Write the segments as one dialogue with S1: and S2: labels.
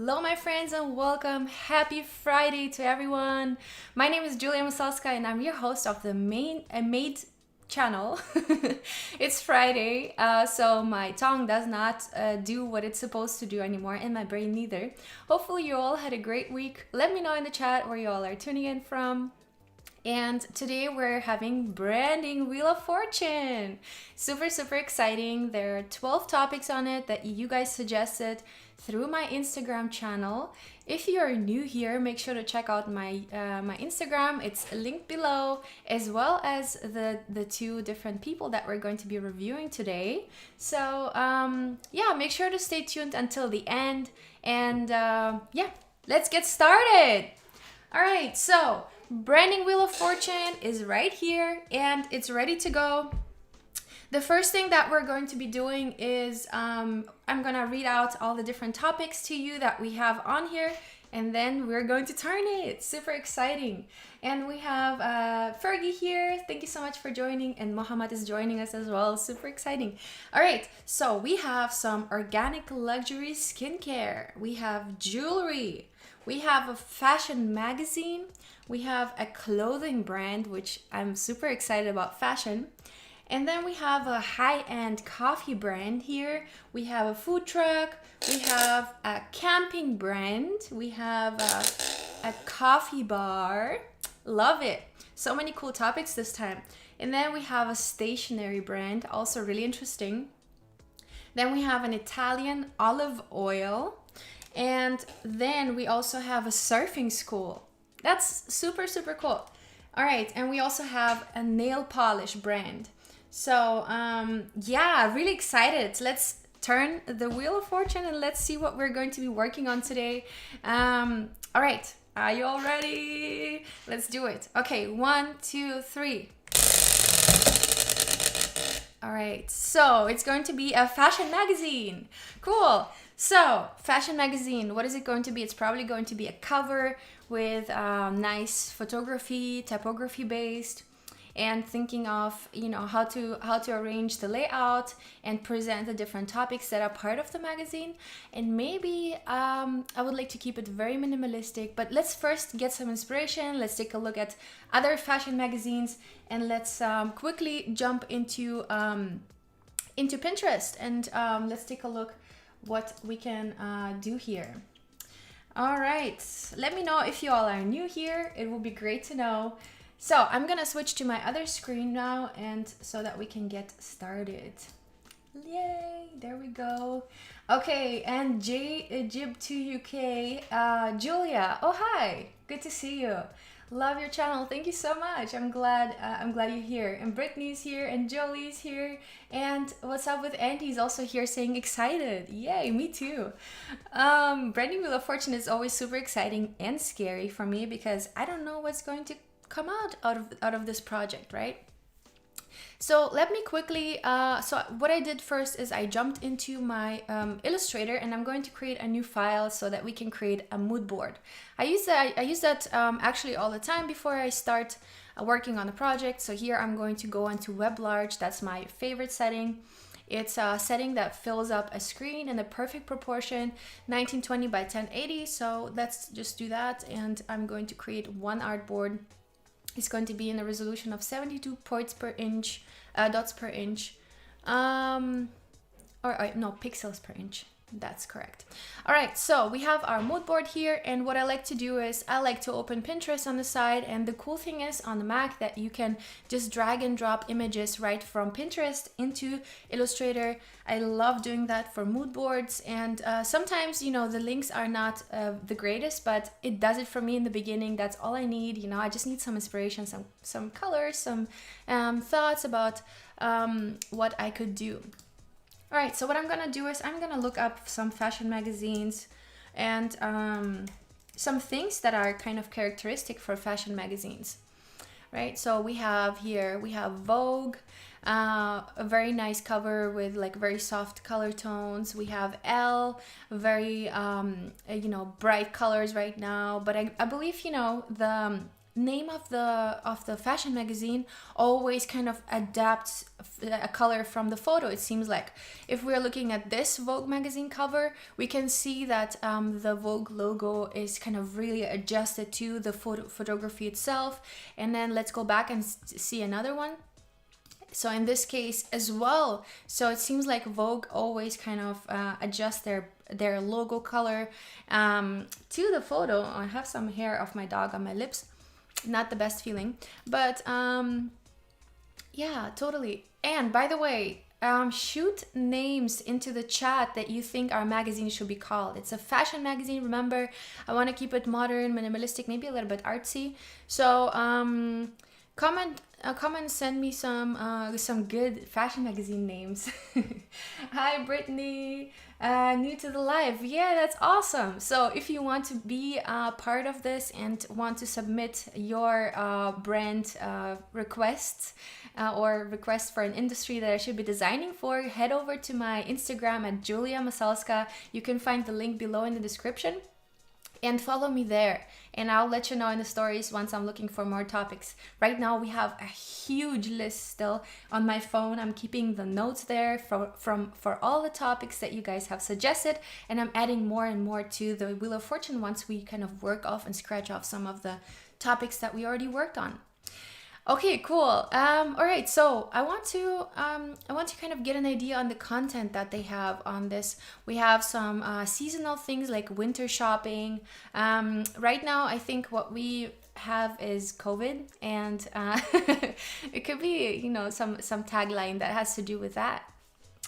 S1: Hello, my friends, and welcome. Happy Friday to everyone. My name is Julia Musalska, and I'm your host of the Made channel. It's Friday, so my tongue does not do what it's supposed to do anymore, and my brain neither. Hopefully, you all had a great week. Let me know in the chat where you all are tuning in from. And today we're having branding Wheel of Fortune. Super exciting. There are 12 topics on it that you guys suggested through my Instagram channel. If you are new here, make sure to check out my Instagram. It's linked below, as well as the two different people that we're going to be reviewing today. So yeah, make sure to stay tuned until the end. And yeah, let's get started. All right, so branding Wheel of Fortune is right here and it's ready to go. The first thing that we're going to be doing is I'm going to read out all the different topics to you that we have on here, and then we're going to turn it. Super exciting. And we have Fergie here. Thank you so much for joining, and Mohammed is joining us as well. Super exciting. All right, so we have some organic luxury skincare. We have jewelry. We have a fashion magazine. We have a clothing brand, which I'm super excited about fashion. And then we have a high-end coffee brand here. We have a food truck. We have a camping brand. We have a coffee bar. Love it. So many cool topics this time. And then we have a stationery brand, also really interesting. Then we have an Italian olive oil. And then we also have a surfing school. That's super cool. All right, and we also have a nail polish brand. So yeah, really excited. Let's turn the Wheel of Fortune and let's see what we're going to be working on today. All right, are you all ready? Let's do it. Okay, 1, 2, 3. All right, so it's going to be a fashion magazine. Cool. So, fashion magazine, what is it going to be? It's probably going to be a cover with nice photography, typography based, and thinking of, you know, how to arrange the layout and present the different topics that are part of the magazine. And maybe I would like to keep it very minimalistic, but let's first get some inspiration. Let's take a look at other fashion magazines, and let's quickly jump into Pinterest, and let's take a look what we can do here. All right, let me know if you all are new here. It will be great to know. So I'm gonna switch to my other screen now, and so that we can get started. Yay, there we go. Okay, and Jib2UK, Julia, oh hi, good to see you. Love your channel. Thank you so much. I'm glad you're here. And Brittany's here, and Jolie's here. And what's up with Andy's also here saying excited. Yay, me too. Branding Wheel of Fortune is always super exciting and scary for me because I don't know what's going to come out of this project, right? So let me quickly, so what I did first is I jumped into my Illustrator, and I'm going to create a new file so that we can create a mood board. I use that actually all the time before I start working on a project. So here I'm going to go into Web Large. That's my favorite setting. It's a setting that fills up a screen in a perfect proportion, 1920 by 1080. So let's just do that. And I'm going to create one artboard. It's going to be in a resolution of 72 dots per inch, no, pixels per inch. That's correct. All right, so we have our mood board here, and what I like to do is I like to open Pinterest on the side, and the cool thing is on the Mac that you can just drag and drop images right from Pinterest into Illustrator. I love doing that for mood boards, and sometimes, you know, the links are not the greatest, but it does it for me in the beginning. That's all I need. You know, I just need some inspiration, some colors, some thoughts about what I could do. All right, so what I'm gonna do is I'm gonna look up some fashion magazines and some things that are kind of characteristic for fashion magazines, right? So we have Vogue, a very nice cover with like very soft color tones. We have Elle, very you know, bright colors right now. But I believe, you know, name of the fashion magazine always kind of adapts a color from the photo. It seems like if we're looking at this Vogue magazine cover, we can see that the Vogue logo is kind of really adjusted to the photography itself. And then let's go back and see another one. So in this case as well, so it seems like Vogue always kind of adjust their logo color to the photo. I have some hair of my dog on my lips, not the best feeling, but yeah, totally. And by the way, shoot names into the chat that you think our magazine should be called. It's a fashion magazine, remember. I want to keep it modern, minimalistic, maybe a little bit artsy. So comment, send me some good fashion magazine names. Hi Brittany, new to the live. Yeah, that's awesome. So if you want to be part of this and want to submit your brand requests or requests for an industry that I should be designing for, head over to my Instagram at Julia Masalska. You can find the link below in the description. And follow me there, and I'll let you know in the stories once I'm looking for more topics. Right now we have a huge list still on my phone. I'm keeping the notes there for all the topics that you guys have suggested, and I'm adding more and more to the Wheel of Fortune once we kind of work off and scratch off some of the topics that we already worked on. Okay, cool. All right, so I want to kind of get an idea on the content that they have on this. We have some seasonal things like winter shopping. Right now, I think what we have is COVID, and it could be, you know, some tagline that has to do with that.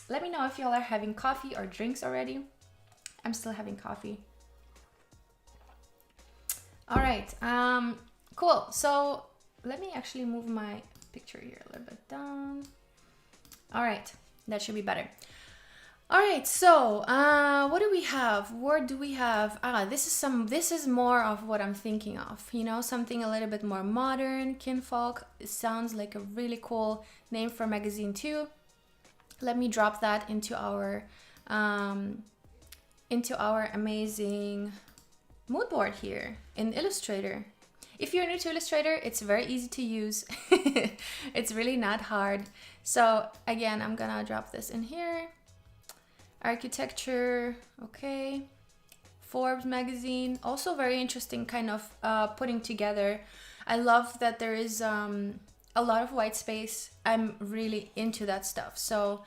S1: Let me know if y'all are having coffee or drinks already. I'm still having coffee. All right, cool. So let me actually move my picture here a little bit down. All right, that should be better. All right, so what do we have? What do we have? This is more of what I'm thinking of, you know, something a little bit more modern. Kinfolk, it sounds like a really cool name for a magazine too. Let me drop that into our amazing mood board here in Illustrator. If you're new to Illustrator, it's very easy to use. It's really not hard. So again, I'm gonna drop this in here. Architecture, okay. Forbes magazine, also very interesting kind of putting together. I love that there is a lot of white space. I'm really into that stuff. So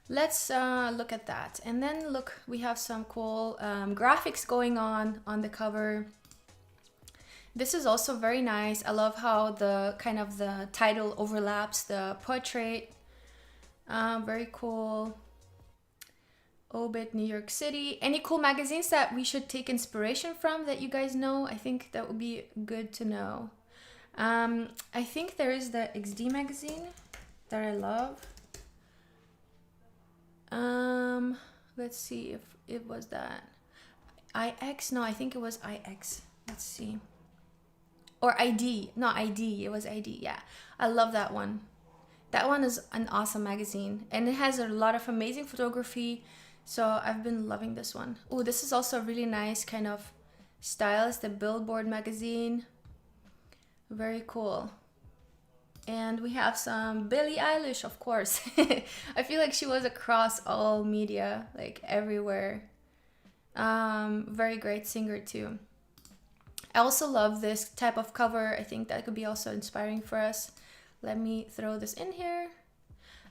S1: let's look at that. And then look, we have some cool graphics going on the cover. This is also very nice. I love how the kind of the title overlaps the portrait. Very cool. Obit, New York City. Any cool magazines that we should take inspiration from that you guys know? I think that would be good to know. I think there is the XD magazine that I love. Let's see if it was that. IX? No, I think it was IX. Let's see. Or ID, not ID, it was ID, yeah. I love that one. That one is an awesome magazine, and it has a lot of amazing photography, so I've been loving this one. Oh, this is also a really nice kind of style. It's the Billboard magazine. Very cool. And we have some Billie Eilish, of course. I feel like she was across all media, like everywhere. Very great singer too. I also love this type of cover. I think that could be also inspiring for us. Let me throw this in here.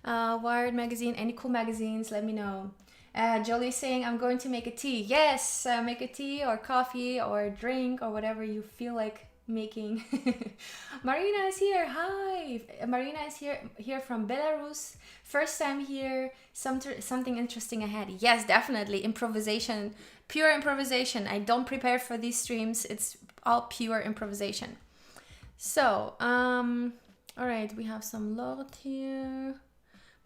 S1: Wired magazine, any cool magazines, let me know. Jolie's saying, I'm going to make a tea. Yes, make a tea or coffee or drink or whatever you feel like making. Marina is here. Hi. Marina is here from Belarus. First time here. Something interesting ahead. Yes, definitely. Improvisation. Pure improvisation. I don't prepare for these streams. It's all pure improvisation. So, all right, we have some lot here.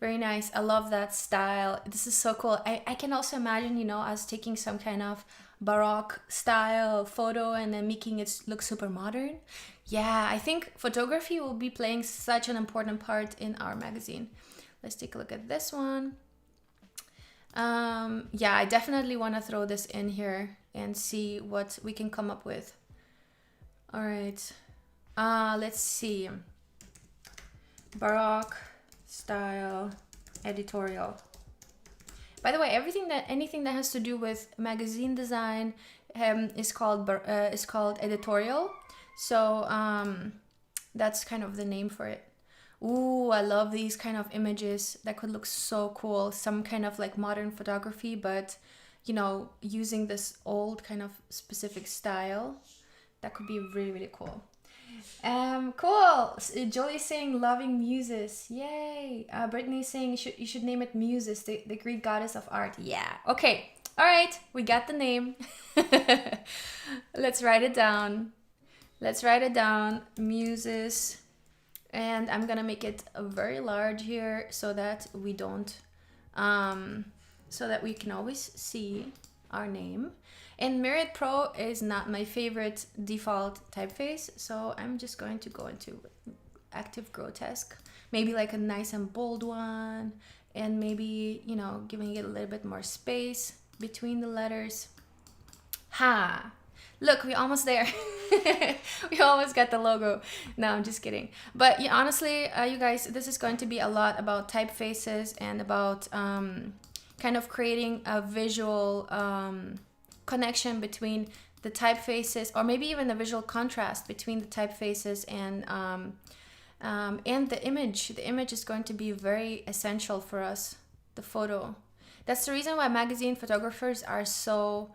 S1: Very nice. I love that style. This is so cool. I can also imagine, you know, us taking some kind of Baroque style photo and then making it look super modern. Yeah, I think photography will be playing such an important part in our magazine. Let's take a look at this one. Yeah, I definitely want to throw this in here and see what we can come up with. All right. Let's see. Baroque style editorial. By the way, anything that has to do with magazine design is called editorial. So that's kind of the name for it. Ooh, I love these kind of images. That could look so cool. Some kind of like modern photography, but you know, using this old kind of specific style. That could be really, really cool. Cool. Jolie's saying loving muses. Yay. Brittany's saying you should name it Muses, the Greek goddess of art. Yeah. Okay. All right. We got the name. Let's write it down. Muses. And I'm gonna make it very large here so that we don't, so that we can always see our name. And Myriad Pro is not my favorite default typeface, so I'm just going to go into Active Grotesque, maybe like a nice and bold one, and maybe, you know, giving it a little bit more space between the letters. Ha! Look, we're almost there. We almost got the logo. No, I'm just kidding. But yeah, honestly, you guys, this is going to be a lot about typefaces and about kind of creating a visual connection between the typefaces, or maybe even a visual contrast between the typefaces and the image. The image is going to be very essential for us, the photo. That's the reason why magazine photographers are so,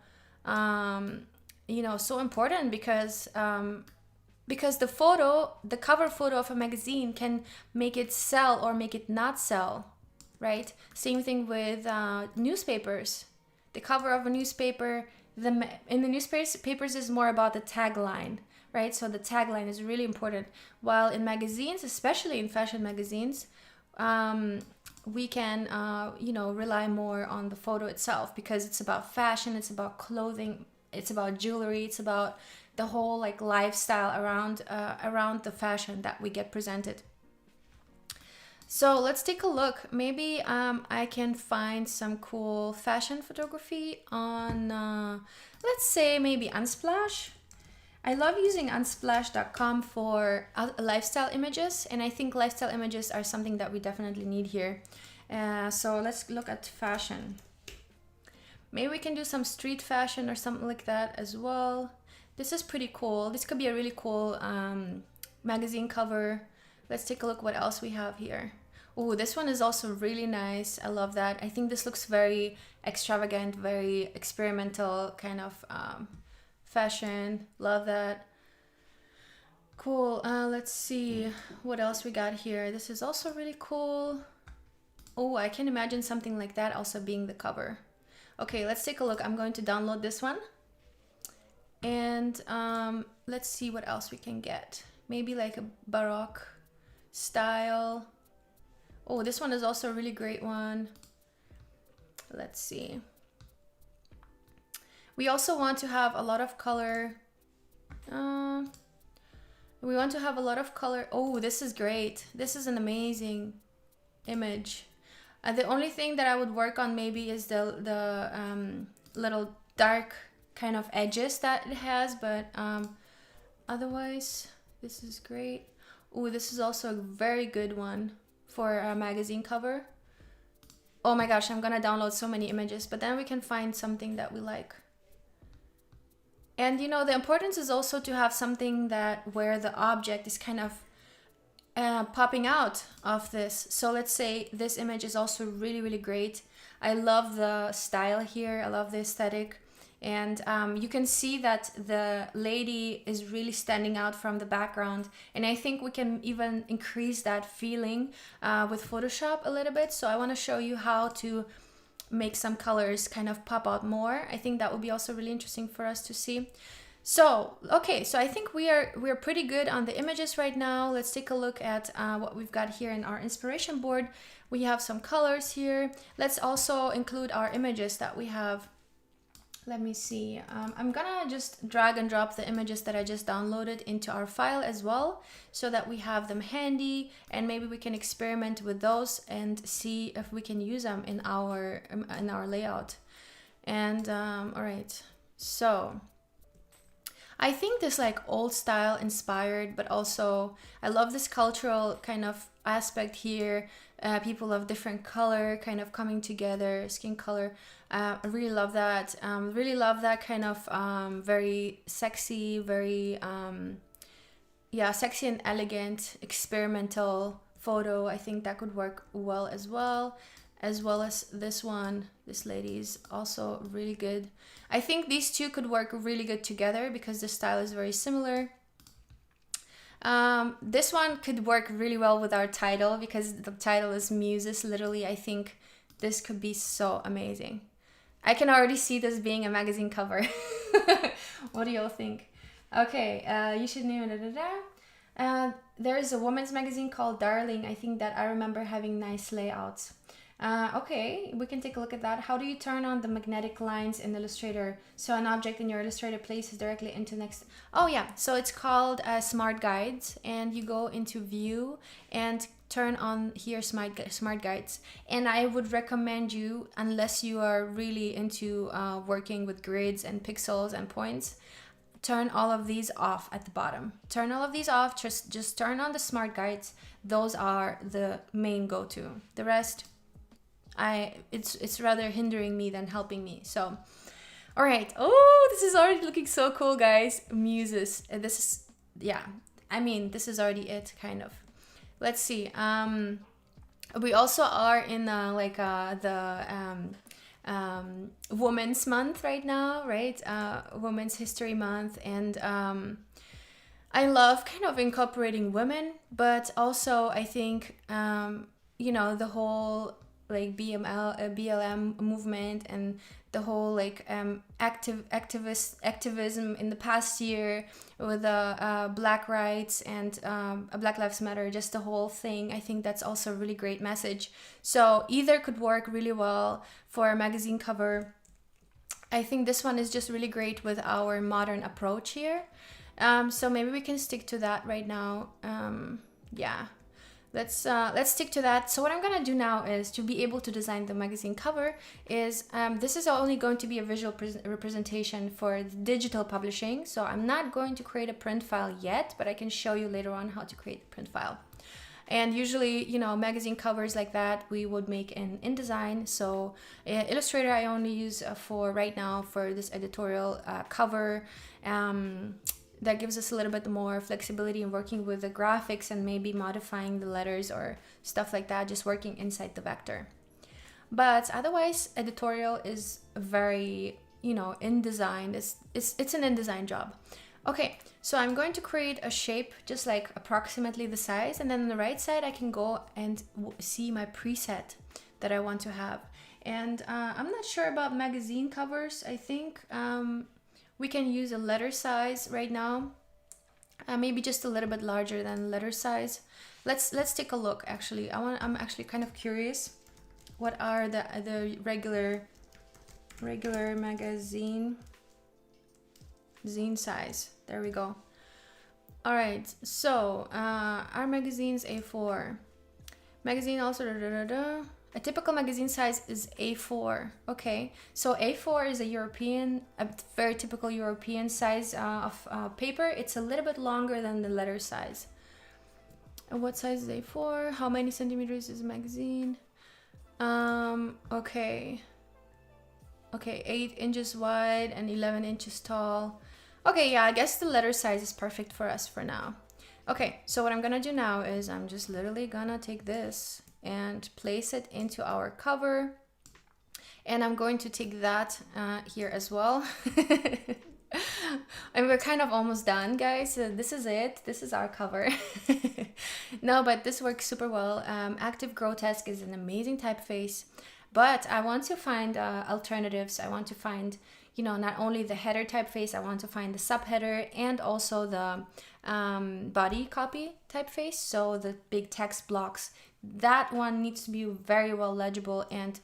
S1: you know, so important, because the cover photo of a magazine can make it sell or make it not sell, right? Same thing with newspapers. The cover of a newspaper, in the newspapers is more about the tagline, right? So the tagline is really important. While in magazines, especially in fashion magazines, we can, you know, rely more on the photo itself, because it's about fashion, it's about clothing, it's about jewelry, it's about the whole like lifestyle around the fashion that we get presented. So let's take a look. Maybe I can find some cool fashion photography on, let's say maybe Unsplash. I love using unsplash.com for lifestyle images, and I think lifestyle images are something that we definitely need here. So let's look at fashion. Maybe we can do some street fashion or something like that as well. This is pretty cool. This could be a really cool magazine cover. Let's take a look what else we have here. Oh, this one is also really nice. I love that. I think this looks very extravagant, very experimental kind of fashion. Love that. Cool. Let's see what else we got here. This is also really cool. Oh, I can imagine something like that also being the cover. Okay, let's take a look. I'm going to download this one. And let's see what else we can get. Maybe like a Baroque style. Oh, this one is also a really great one. Let's see. We also want to have a lot of color. We want to have a lot of color. Oh, this is great. This is an amazing image. The only thing that I would work on maybe is the little dark kind of edges that it has, but otherwise this is great. Oh, this is also a very good one for a magazine cover. Oh my gosh, I'm gonna download so many images, but then we can find something that we like. And you know, the importance is also to have something that where the object is kind of popping out of this. So let's say this image is also really, really great. I love the style here. I love the aesthetic. And you can see that the lady is really standing out from the background. And I think we can even increase that feeling with Photoshop a little bit. So I want to show you how to make some colors kind of pop out more. I think that would be also really interesting for us to see. So, okay, so I think we're pretty good on the images right now. Let's take a look at what we've got here in our inspiration board. We have some colors here. Let's also include our images that we have. Let me see. I'm gonna just drag and drop the images that I just downloaded into our file as well, so that we have them handy, and maybe we can experiment with those and see if we can use them in our layout. And all right, so I think this like old style inspired, but also I love this cultural kind of aspect here. People of different color kind of coming together, skin color. I really love that. Really love that kind of very sexy, very yeah, sexy and elegant experimental photo. I think that could work well as well. As well as this one. This lady is also really good. I think these two could work really good together because the style is very similar. This one could work really well with our title because the title is Muses. Literally, I think this could be so amazing. I can already see this being a magazine cover. What do y'all think? Okay, you should know. There is a women's magazine called Darling. I think that I remember having nice layouts. Okay, we can take a look at that. How do you turn on the magnetic lines in Illustrator so an object in your Illustrator places directly into next? Oh yeah, so it's called Smart Guides, and you go into View and turn on here Smart Guides. And I would recommend you, unless you are really into working with grids and pixels and points, turn all of these off at the bottom. Turn all of these off, just turn on the Smart Guides. Those are the main go-to. The rest, it's rather hindering me than helping me. So, all right. Oh, this is already looking so cool, guys. Muses. This is, yeah. I mean, this is already it, kind of. Let's see. We also are in Women's Month right now, right? Women's History Month, and I love kind of incorporating women, but also I think you know, the whole like BLM movement and the whole like activism in the past year with Black rights and Black Lives Matter, just the whole thing. I think that's also a really great message. So either could work really well for a magazine cover. I think this one is just really great with our modern approach here. So maybe we can stick to that right now. Yeah. Let's stick to that. So what I'm gonna do now is, to be able to design the magazine cover, is this is only going to be a visual representation for digital publishing. So I'm not going to create a print file yet, but I can show you later on how to create the print file. And usually, you know, magazine covers like that we would make in InDesign. So Illustrator I only use for right now for this editorial cover. That gives us a little bit more flexibility in working with the graphics and maybe modifying the letters or stuff like that, just working inside the vector. But otherwise, editorial is very, you know, InDesign. It's an InDesign job. Okay, so I'm going to create a shape just like approximately the size, and then on the right side I can go and see my preset that I want to have. And I'm not sure about magazine covers. I think we can use a letter size right now, maybe just a little bit larger than letter size. Let's take a look. Actually, I'm actually kind of curious. What are the regular magazine zine size? There we go. All right. So our magazine's A4. Magazine also. A typical magazine size is A4. Okay, so A4 is a very typical European size of paper. It's a little bit longer than the letter size. And what size is A4? How many centimeters is a magazine? Okay, 8 inches wide and 11 inches tall. Okay, yeah, I guess the letter size is perfect for us for now. Okay, so what I'm gonna do now is I'm just literally gonna take this and place it into our cover, and I'm going to take that here as well. And we're kind of almost done, guys. So this is it. This is our cover. No, but this works super well. Active Grotesque is an amazing typeface, but I want to find alternatives. I want to find, you know, not only the header typeface, I want to find the subheader and also the body copy typeface, so the big text blocks. That one needs to be very well legible and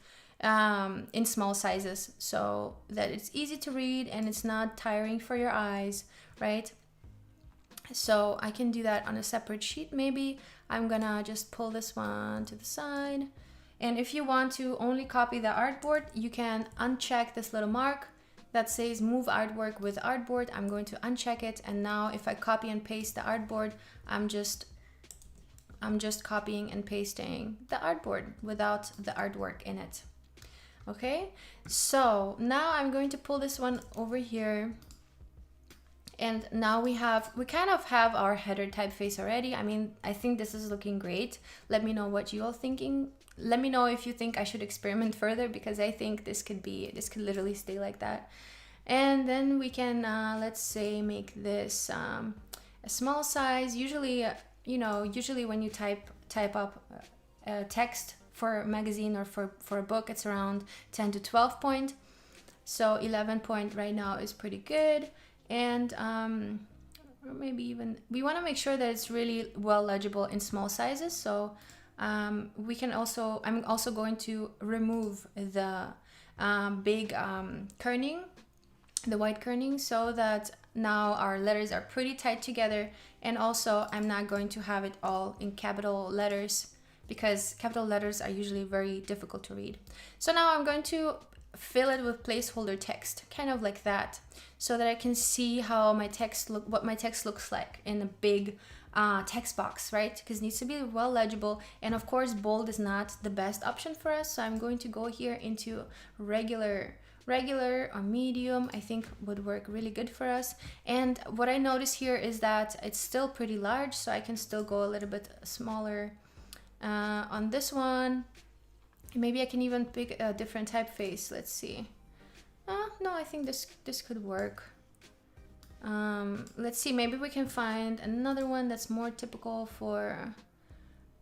S1: in small sizes, so that it's easy to read and it's not tiring for your eyes, right? So I can do that on a separate sheet. Maybe I'm gonna just pull this one to the side, and if you want to only copy the artboard, you can uncheck this little mark. that says move artwork with artboard. I'm going to uncheck it, and now if I copy and paste the artboard, I'm just copying and pasting the artboard without the artwork in it. Okay, so now I'm going to pull this one over here, and now we kind of have our header typeface already. I mean, I think this is looking great. Let me know what you all thinking. Let me know if you think I should experiment further, because I think this could literally stay like that. And then we can let's say make this a small size. Usually when you type up text for a magazine or for a book, it's around 10 to 12 point. So 11 point right now is pretty good. And or maybe even, we want to make sure that it's really well legible in small sizes. So I'm also going to remove the big kerning, the white kerning, so that now our letters are pretty tight together. And also I'm not going to have it all in capital letters, because capital letters are usually very difficult to read. So now I'm going to fill it with placeholder text, kind of like that, so that I can see how what my text looks like in a big text box, right? Because it needs to be well legible. And of course, bold is not the best option for us. So I'm going to go here into regular or medium. I think would work really good for us. And what I notice here is that it's still pretty large, so I can still go a little bit smaller on this one. Maybe I can even pick a different typeface. Let's see. No, I think this could work. Let's see, maybe we can find another one that's more typical for,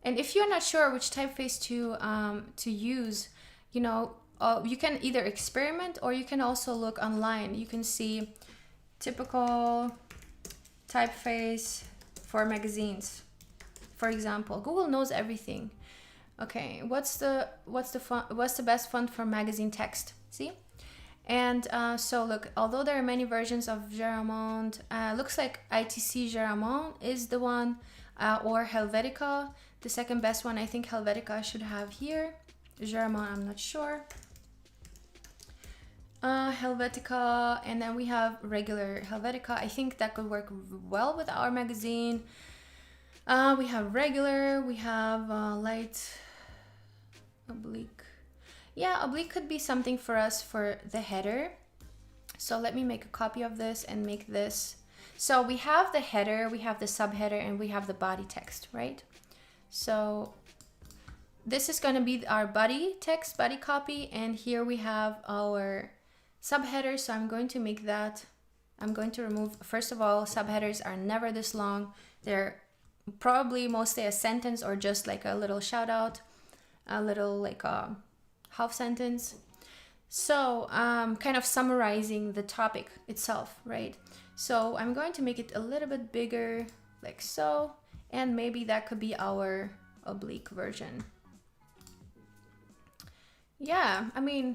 S1: and if you're not sure which typeface to use, you can either experiment, or you can also look online. You can see typical typeface for magazines, for example. Google knows everything. Okay, what's the best font for magazine text? See? And so look, although there are many versions of Garamond, looks like ITC Garamond is the one, or Helvetica, the second best one. I think Helvetica should have here. Garamond, I'm not sure. Helvetica, and then we have regular Helvetica. I think that could work well with our magazine. We have regular, we have light, oblique. Yeah, oblique could be something for us for the header. So let me make a copy of this and make this. So we have the header, we have the subheader, and we have the body text, right? So this is going to be our body text, body copy, and here we have our subheader. So I'm going to make that, I'm going to remove, first of all, subheaders are never this long. They're probably mostly a sentence or just like a little shout out, a little like a half sentence. So kind of summarizing the topic itself, right? So I'm going to make it a little bit bigger, like so, and maybe that could be our oblique version. Yeah, I mean,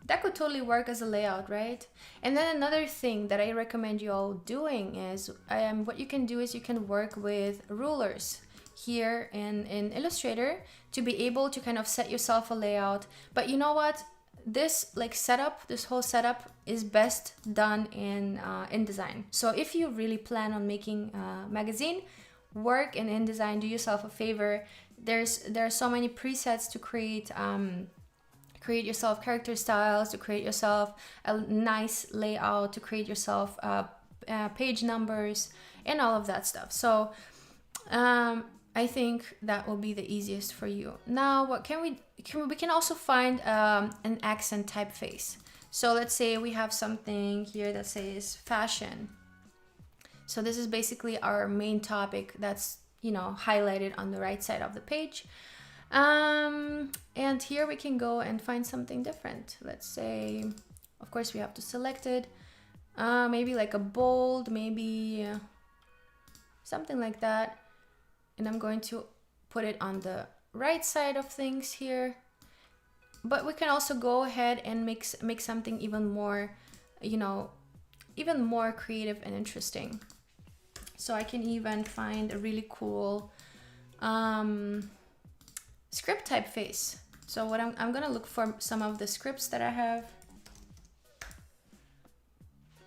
S1: that could totally work as a layout, right? And then another thing that I recommend you all doing is, what you can do is you can work with rulers here in Illustrator to be able to kind of set yourself a layout. But you know what? This whole setup is best done in InDesign. So if you really plan on making a magazine, work in InDesign, do yourself a favor. There are so many presets to create yourself character styles, to create yourself a nice layout, to create yourself page numbers and all of that stuff. So I think that will be the easiest for you. Now, what we can also find an accent typeface. So let's say we have something here that says fashion. So this is basically our main topic that's, highlighted on the right side of the page. And here we can go and find something different. Let's say, of course, we have to select it. Maybe like a bold, maybe something like that. And I'm going to put it on the right side of things here. But we can also go ahead and make something even more, even more creative and interesting. So I can even find a really cool script typeface. So what I'm gonna look for some of the scripts that I have.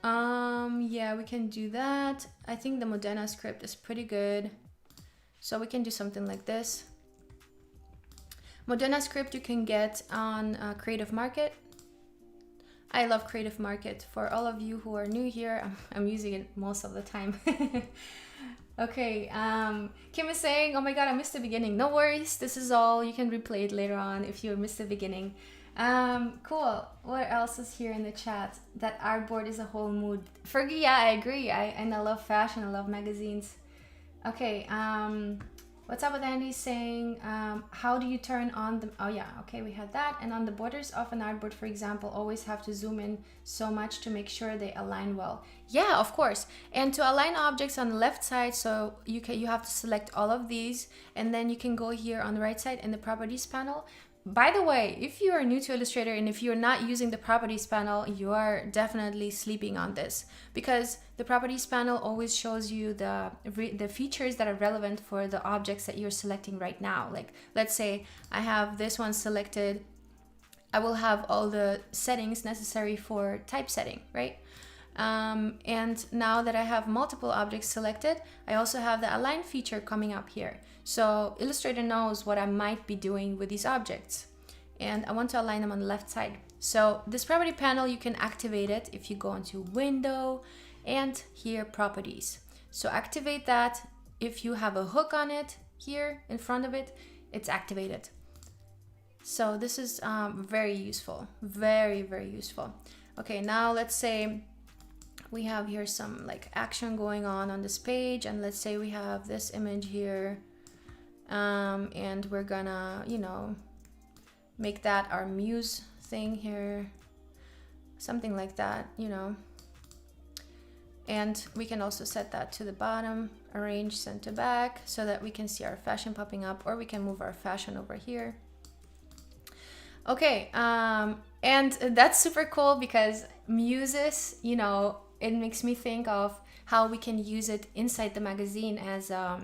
S1: Yeah, we can do that. I think the Modena script is pretty good. So we can do something like this. Modena script you can get on Creative Market. I love Creative Market. For all of you who are new here, I'm using it most of the time. Okay, Kim is saying, oh my god, I missed the beginning. No worries, this is all. You can replay it later on if you missed the beginning. Cool. What else is here in the chat? That artboard is a whole mood. Fergie, yeah, I agree. And I love fashion, I love magazines. Okay, what's up with Andy saying, how do you turn on the, oh yeah, okay, we had that. And on the borders of an artboard, for example, always have to zoom in so much to make sure they align well. Yeah, of course. And to align objects on the left side, so you have to select all of these, and then you can go here on the right side in the properties panel. By the way, if you are new to Illustrator and if you're not using the properties panel, you are definitely sleeping on this, because the properties panel always shows you the features that are relevant for the objects that you're selecting right now. Like, let's say I have this one selected, I will have all the settings necessary for typesetting, right? And now that I have multiple objects selected, I also have the align feature coming up here. So Illustrator knows what I might be doing with these objects, and I want to align them on the left side. So this property panel, you can activate it if you go into Window and here Properties. So activate that. If you have a hook on it here in front of it, it's activated. So this is very useful, very, very useful. Okay, now let's say we have here some like action going on this page, and let's say we have this image here, and we're gonna, you know, make that our muse thing here, something like that, you know. And we can also set that to the bottom, arrange center back, so that we can see our fashion popping up, or we can move our fashion over here. Okay, and that's super cool because MUSES, you know, it makes me think of how we can use it inside the magazine as a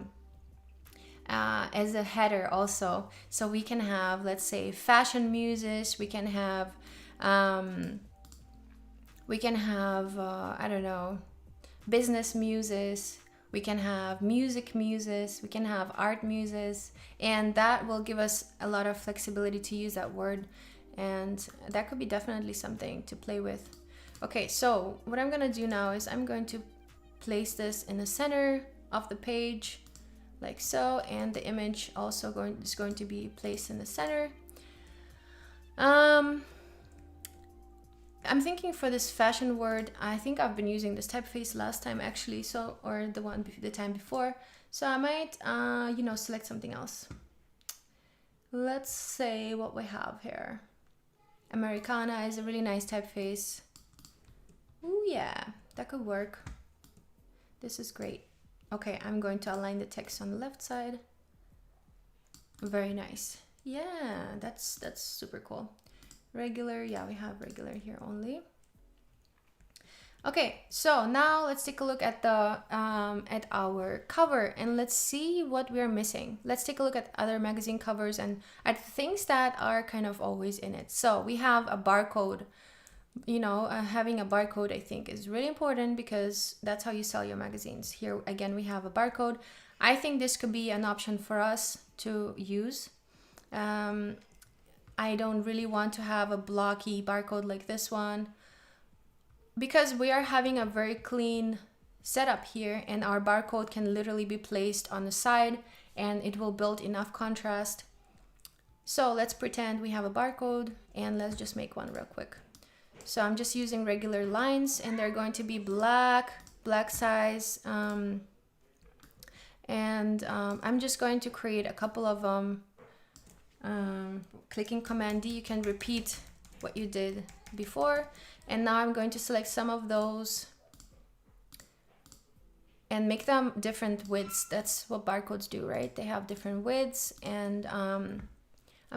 S1: header also. So we can have, let's say, fashion MUSES. We can have I don't know, business MUSES. We can have music MUSES. We can have art MUSES, and that will give us a lot of flexibility to use that word, and that could be definitely something to play with. Okay, so what I'm gonna do now is I'm going to place this in the center of the page, like so, and the image also is going to be placed in the center. I'm thinking for this fashion word, I think I've been using this typeface last time actually, so, or the time before, so I might you know, select something else. Let's say what we have here. Americana is a really nice typeface. Oh yeah, that could work. This is great. Okay, I'm going to align the text on the left side. Very nice. Yeah, that's super cool. Regular, yeah, we have regular here only. Okay, so now let's take a look at the at our cover, and let's see what we're missing. Let's take a look at other magazine covers and at things that are kind of always in it. So we have a barcode. You know, having a barcode, I think, is really important because that's how you sell your magazines. Here again, we have a barcode. I think this could be an option for us to use. I don't really want to have a blocky barcode like this one, because we are having a very clean setup here, and our barcode can literally be placed on the side and it will build enough contrast. So let's pretend we have a barcode, and let's just make one real quick. So I'm just using regular lines, and they're going to be black size, and I'm just going to create a couple of them. Clicking Command D, you can repeat what you did before, and now I'm going to select some of those and make them different widths. That's what barcodes do, right? They have different widths, and I'm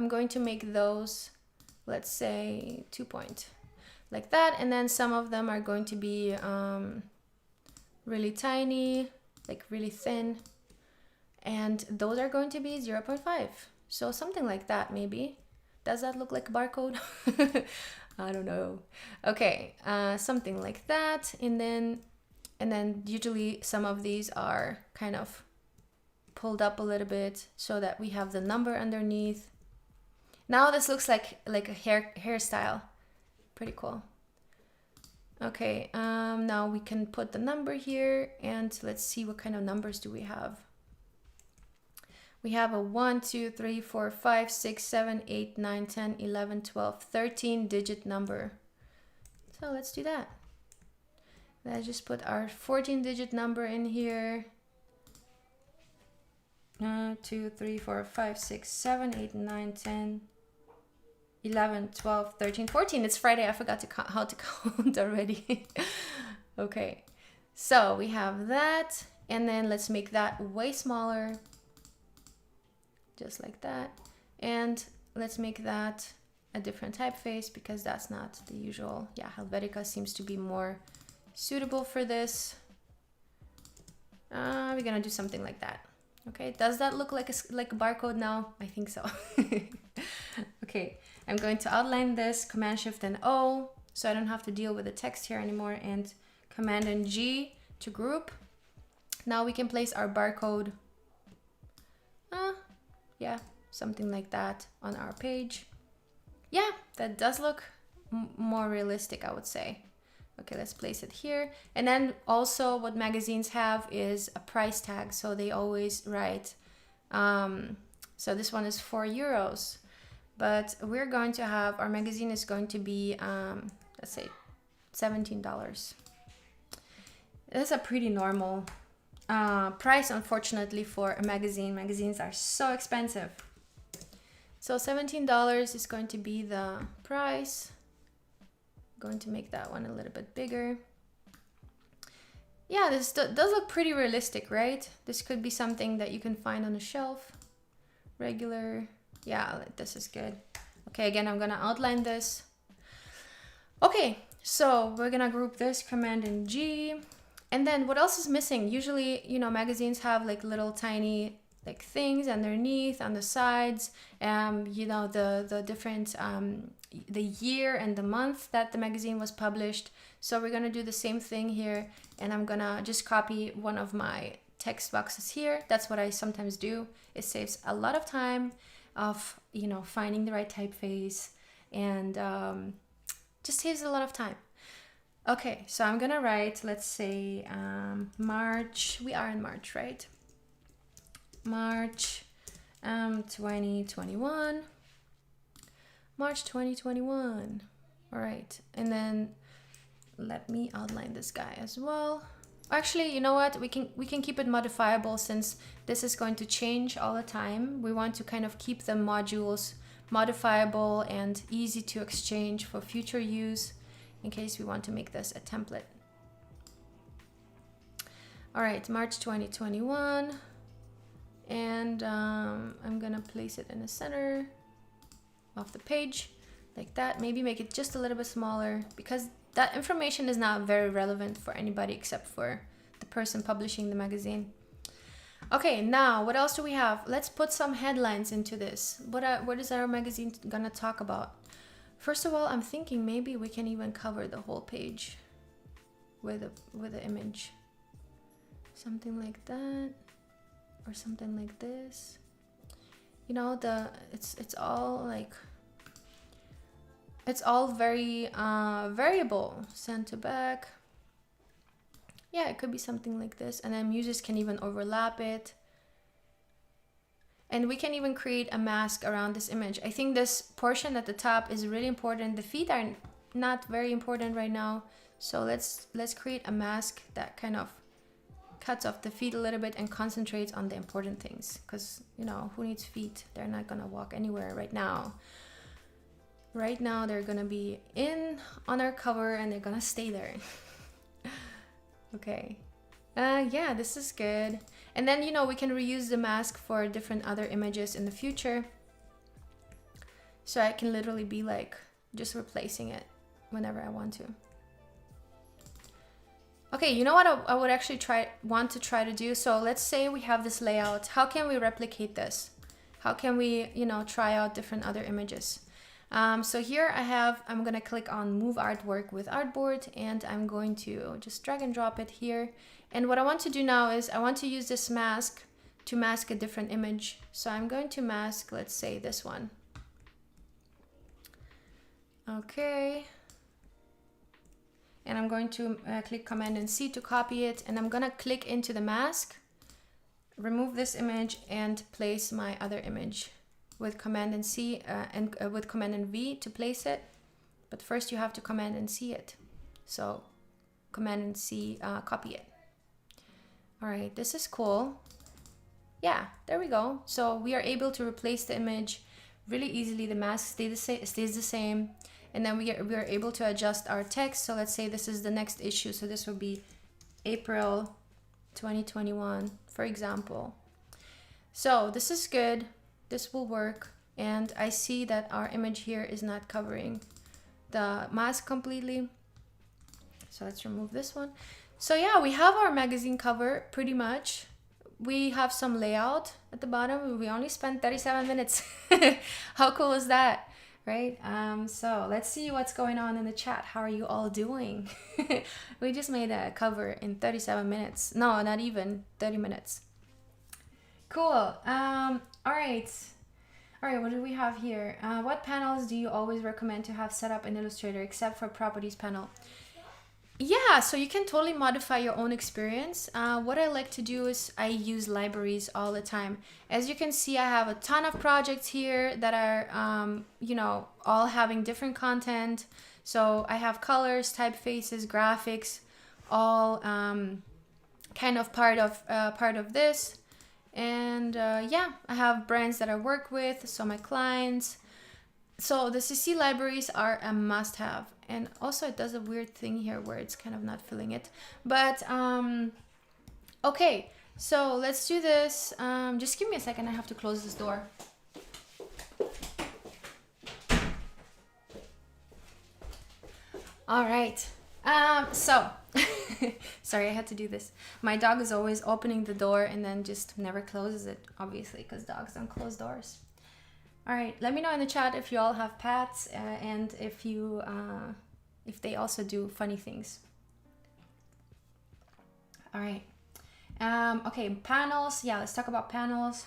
S1: going to make those, let's say 2 point, like that, and then some of them are going to be really tiny, like really thin, and those are going to be 0.5. So something like that, maybe. Does that look like a barcode? I don't know. Okay, something like that. And then usually some of these are kind of pulled up a little bit so that we have the number underneath. Now this looks like a hairstyle. Pretty cool. Okay, now we can put the number here, and let's see what kind of numbers do we have. We have a 1, 2, 3, 4, 5, 6, 7, 8, 9, 10, 11, 12, 13 digit number. So let's do that. Let's just put our 14 digit number in here. 2, 3, 4, 5, 6, 7, 8, 9, 10, 11, 12, 13, 14. It's Friday. I forgot to how to count already. Okay, so we have that, and then let's make that way smaller, just like that. And let's make that a different typeface because that's not the usual. Yeah, Helvetica seems to be more suitable for this. We're gonna do something like that. Okay, does that look like a barcode now? I think so. Okay, I'm going to outline this, Command Shift and O, so I don't have to deal with the text here anymore, and Command and G to group. Now we can place our barcode, yeah, something like that on our page. Yeah, that does look more realistic, I would say. Okay, let's place it here. And then also what magazines have is a price tag. So they always write, so this one is €4, but we're going to have, our magazine is going to be, let's say $17. That's a pretty normal price, unfortunately, for a magazine. Magazines are so expensive. So $17 is going to be the price. Going to make that one a little bit bigger. Yeah, this does look pretty realistic, right? This could be something that you can find on a shelf. Regular, yeah, this is good. Okay, again, I'm gonna outline this. Okay, so we're gonna group this, Command and G. And then what else is missing? Usually, you know, magazines have like little tiny like things underneath, on the sides, you know, the different, the year and the month that the magazine was published. So we're gonna do the same thing here, and I'm gonna just copy one of my text boxes here. That's what I sometimes do. It saves a lot of time of, you know, finding the right typeface, and just saves a lot of time. Okay, so I'm gonna write, let's say March, we are in March, right? March 2021. March 2021. All right, and then let me outline this guy as well. Actually, you know what? We can keep it modifiable since this is going to change all the time. We want to kind of keep the modules modifiable and easy to exchange for future use in case we want to make this a template. All right, March 2021. And I'm gonna place it in the center of the page like that. Maybe make it just a little bit smaller because that information is not very relevant for anybody except for the person publishing the magazine. Okay, now what else do we have? Let's put some headlines into this. What is our magazine gonna talk about? First of all, I'm thinking maybe we can even cover the whole page with an image. Something like that. Or something like this. You know, it's all like, it's all very variable, send to back. Yeah, it could be something like this, and then MUSES can even overlap it, and we can even create a mask around this image. I think this portion at the top is really important. The feet are not very important right now, so let's create a mask that kind of cuts off the feet a little bit and concentrates on the important things, because, you know, who needs feet? They're not gonna walk anywhere right now. Right now they're gonna be on our cover and they're gonna stay there. Okay, yeah, this is good. And then, you know, we can reuse the mask for different other images in the future, so I can literally be like just replacing it whenever I want to. Okay, you know what I would actually want to try to do? So let's say we have this layout. How can we replicate this? How can we, you know, try out different other images? So here I'm gonna click on move artwork with artboard, and I'm going to just drag and drop it here. And what I want to do now is I want to use this mask to mask a different image. So I'm going to mask, let's say this one. Okay. And I'm going to click Command and C to copy it, and I'm gonna click into the mask, remove this image, and place my other image with Command and C and with Command and V to place it. But first you have to Command and C it. So Command and C, copy it. All right, this is cool. Yeah, there we go. So we are able to replace the image really easily. The mask stays the same. And then we are able to adjust our text. So let's say this is the next issue. So this will be April 2021, for example. So this is good. This will work. And I see that our image here is not covering the mask completely. So let's remove this one. So yeah, we have our magazine cover pretty much. We have some layout at the bottom. We only spent 37 minutes. How cool is that? Right? So let's see what's going on in the chat. How are you all doing? We just made a cover in 37 minutes. No, not even 30 minutes. Cool. All right. All right, what do we have here? What panels do you always recommend to have set up in Illustrator except for properties panel? Yeah, so you can totally modify your own experience. What I like to do is I use libraries all the time. As you can see, I have a ton of projects here that are, you know, all having different content. So I have colors, typefaces, graphics, all kind of part of this. And yeah, I have brands that I work with, so my clients. So the CC libraries are a must-have. And also it does a weird thing here where it's kind of not filling it. But okay, so let's do this. Just give me a second, I have to close this door. All right, so sorry, I had to do this. My dog is always opening the door and then just never closes it, obviously, because dogs don't close doors. All right, let me know in the chat if you all have pets and if you if they also do funny things. All right. Okay, panels. Yeah, let's talk about panels.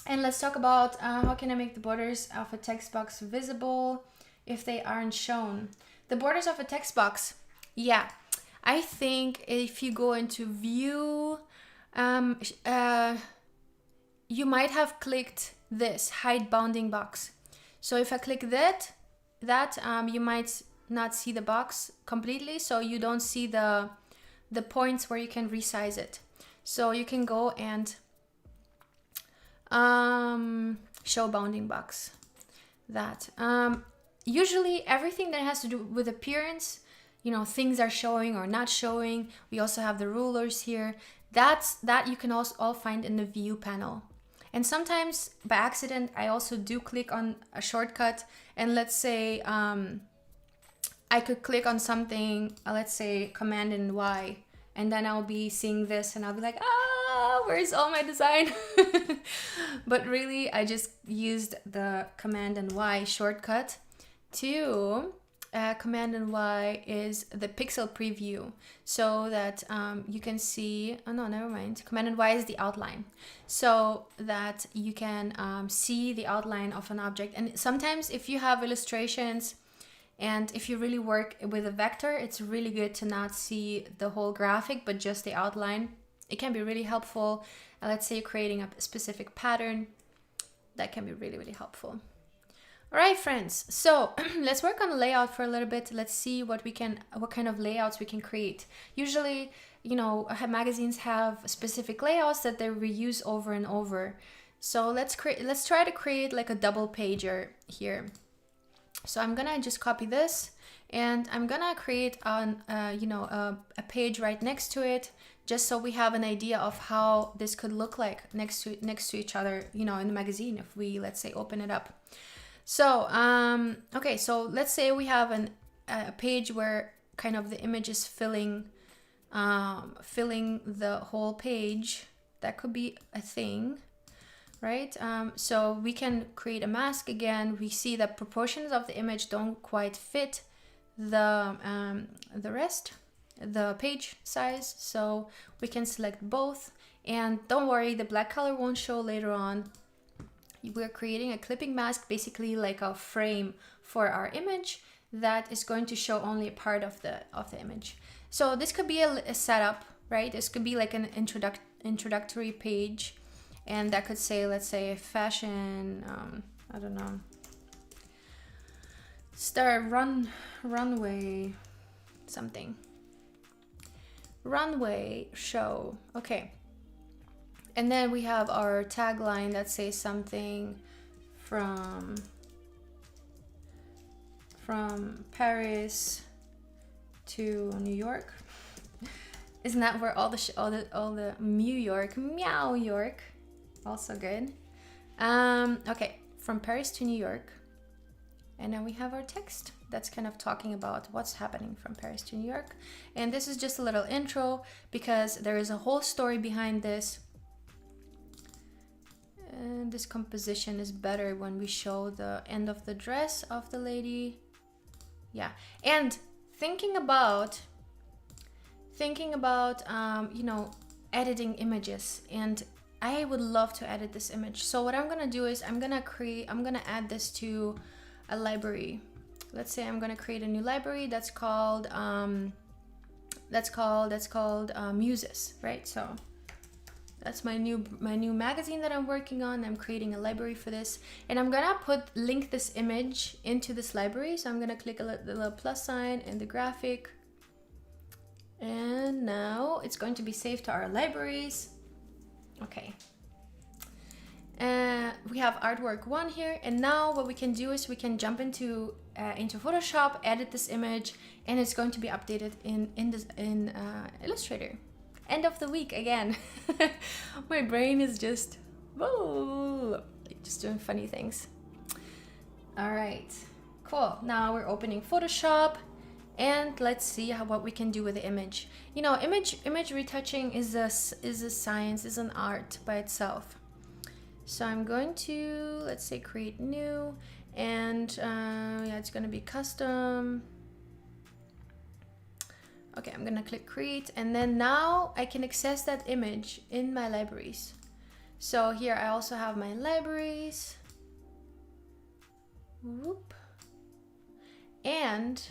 S1: And let's talk about how can I make the borders of a text box visible if they aren't shown. The borders of a text box. Yeah, I think if you go into view, you might have clicked this hide bounding box. So if I click that you might not see the box completely, so you don't see the points where you can resize it. So you can go and show bounding box. That usually everything that has to do with appearance, you know, things are showing or not showing. We also have the rulers here. That you can also all find in the view panel. And sometimes by accident, I also do click on a shortcut, and let's say I could click on something, let's say Command and Y, and then I'll be seeing this and I'll be like, ah, where's all my design? But really, I just used the Command and Y shortcut to Command and Y is the pixel preview, so that you can see, oh no, never mind. Command and Y is the outline, so that you can see the outline of an object. And sometimes if you have illustrations and if you really work with a vector, it's really good to not see the whole graphic, but just the outline. It can be really helpful. Let's say you're creating a specific pattern. That can be really, really helpful. All right, friends, so let's work on the layout for a little bit. Let's see what kind of layouts we can create. Usually, you know, magazines have specific layouts that they reuse over and over. So let's try to create like a double pager here. So I'm gonna just copy this, and I'm gonna create a page right next to it, just so we have an idea of how this could look like next to each other, you know, in the magazine if we, let's say, open it up. So, okay, so let's say we have a page where kind of the image is filling the whole page. That could be a thing. right? So we can create a mask again. We see that proportions of the image don't quite fit the rest, the page size. So we can select both, and don't worry, the black color won't show later on. We're creating a clipping mask, basically like a frame for our image that is going to show only a part of the image. So this could be a setup, right? This could be like an introductory page, and that could say, let's say, fashion, I don't know, runway something, runway show. Okay. And then we have our tagline that says something from Paris to New York. Isn't that where all the New York, meow York, also good. Okay, from Paris to New York. And then we have our text that's kind of talking about what's happening from Paris to New York. And this is just a little intro because there is a whole story behind this. And this composition is better when we show the end of the dress of the lady. Yeah, and thinking about you know, editing images, and I would love to edit this image. So what I'm gonna do is I'm gonna add this to a library. Let's say I'm gonna create a new library that's called MUSES, right? So that's my new magazine that I'm working on. I'm creating a library for this, and I'm gonna link this image into this library. So I'm gonna click the little plus sign and the graphic, and now it's going to be saved to our libraries. Okay. We have artwork 1 here, and now what we can do is we can jump into Photoshop, edit this image, and it's going to be updated in Illustrator. End of the week again. My brain is just doing funny things. All right, cool. Now we're opening Photoshop, and let's see what we can do with the image. You know, image retouching is a science, is an art by itself. So I'm going to, let's say, create new, and yeah, it's going to be custom. Okay, I'm gonna click create, and then now I can access that image in my libraries. So here I also have my libraries. Whoop. And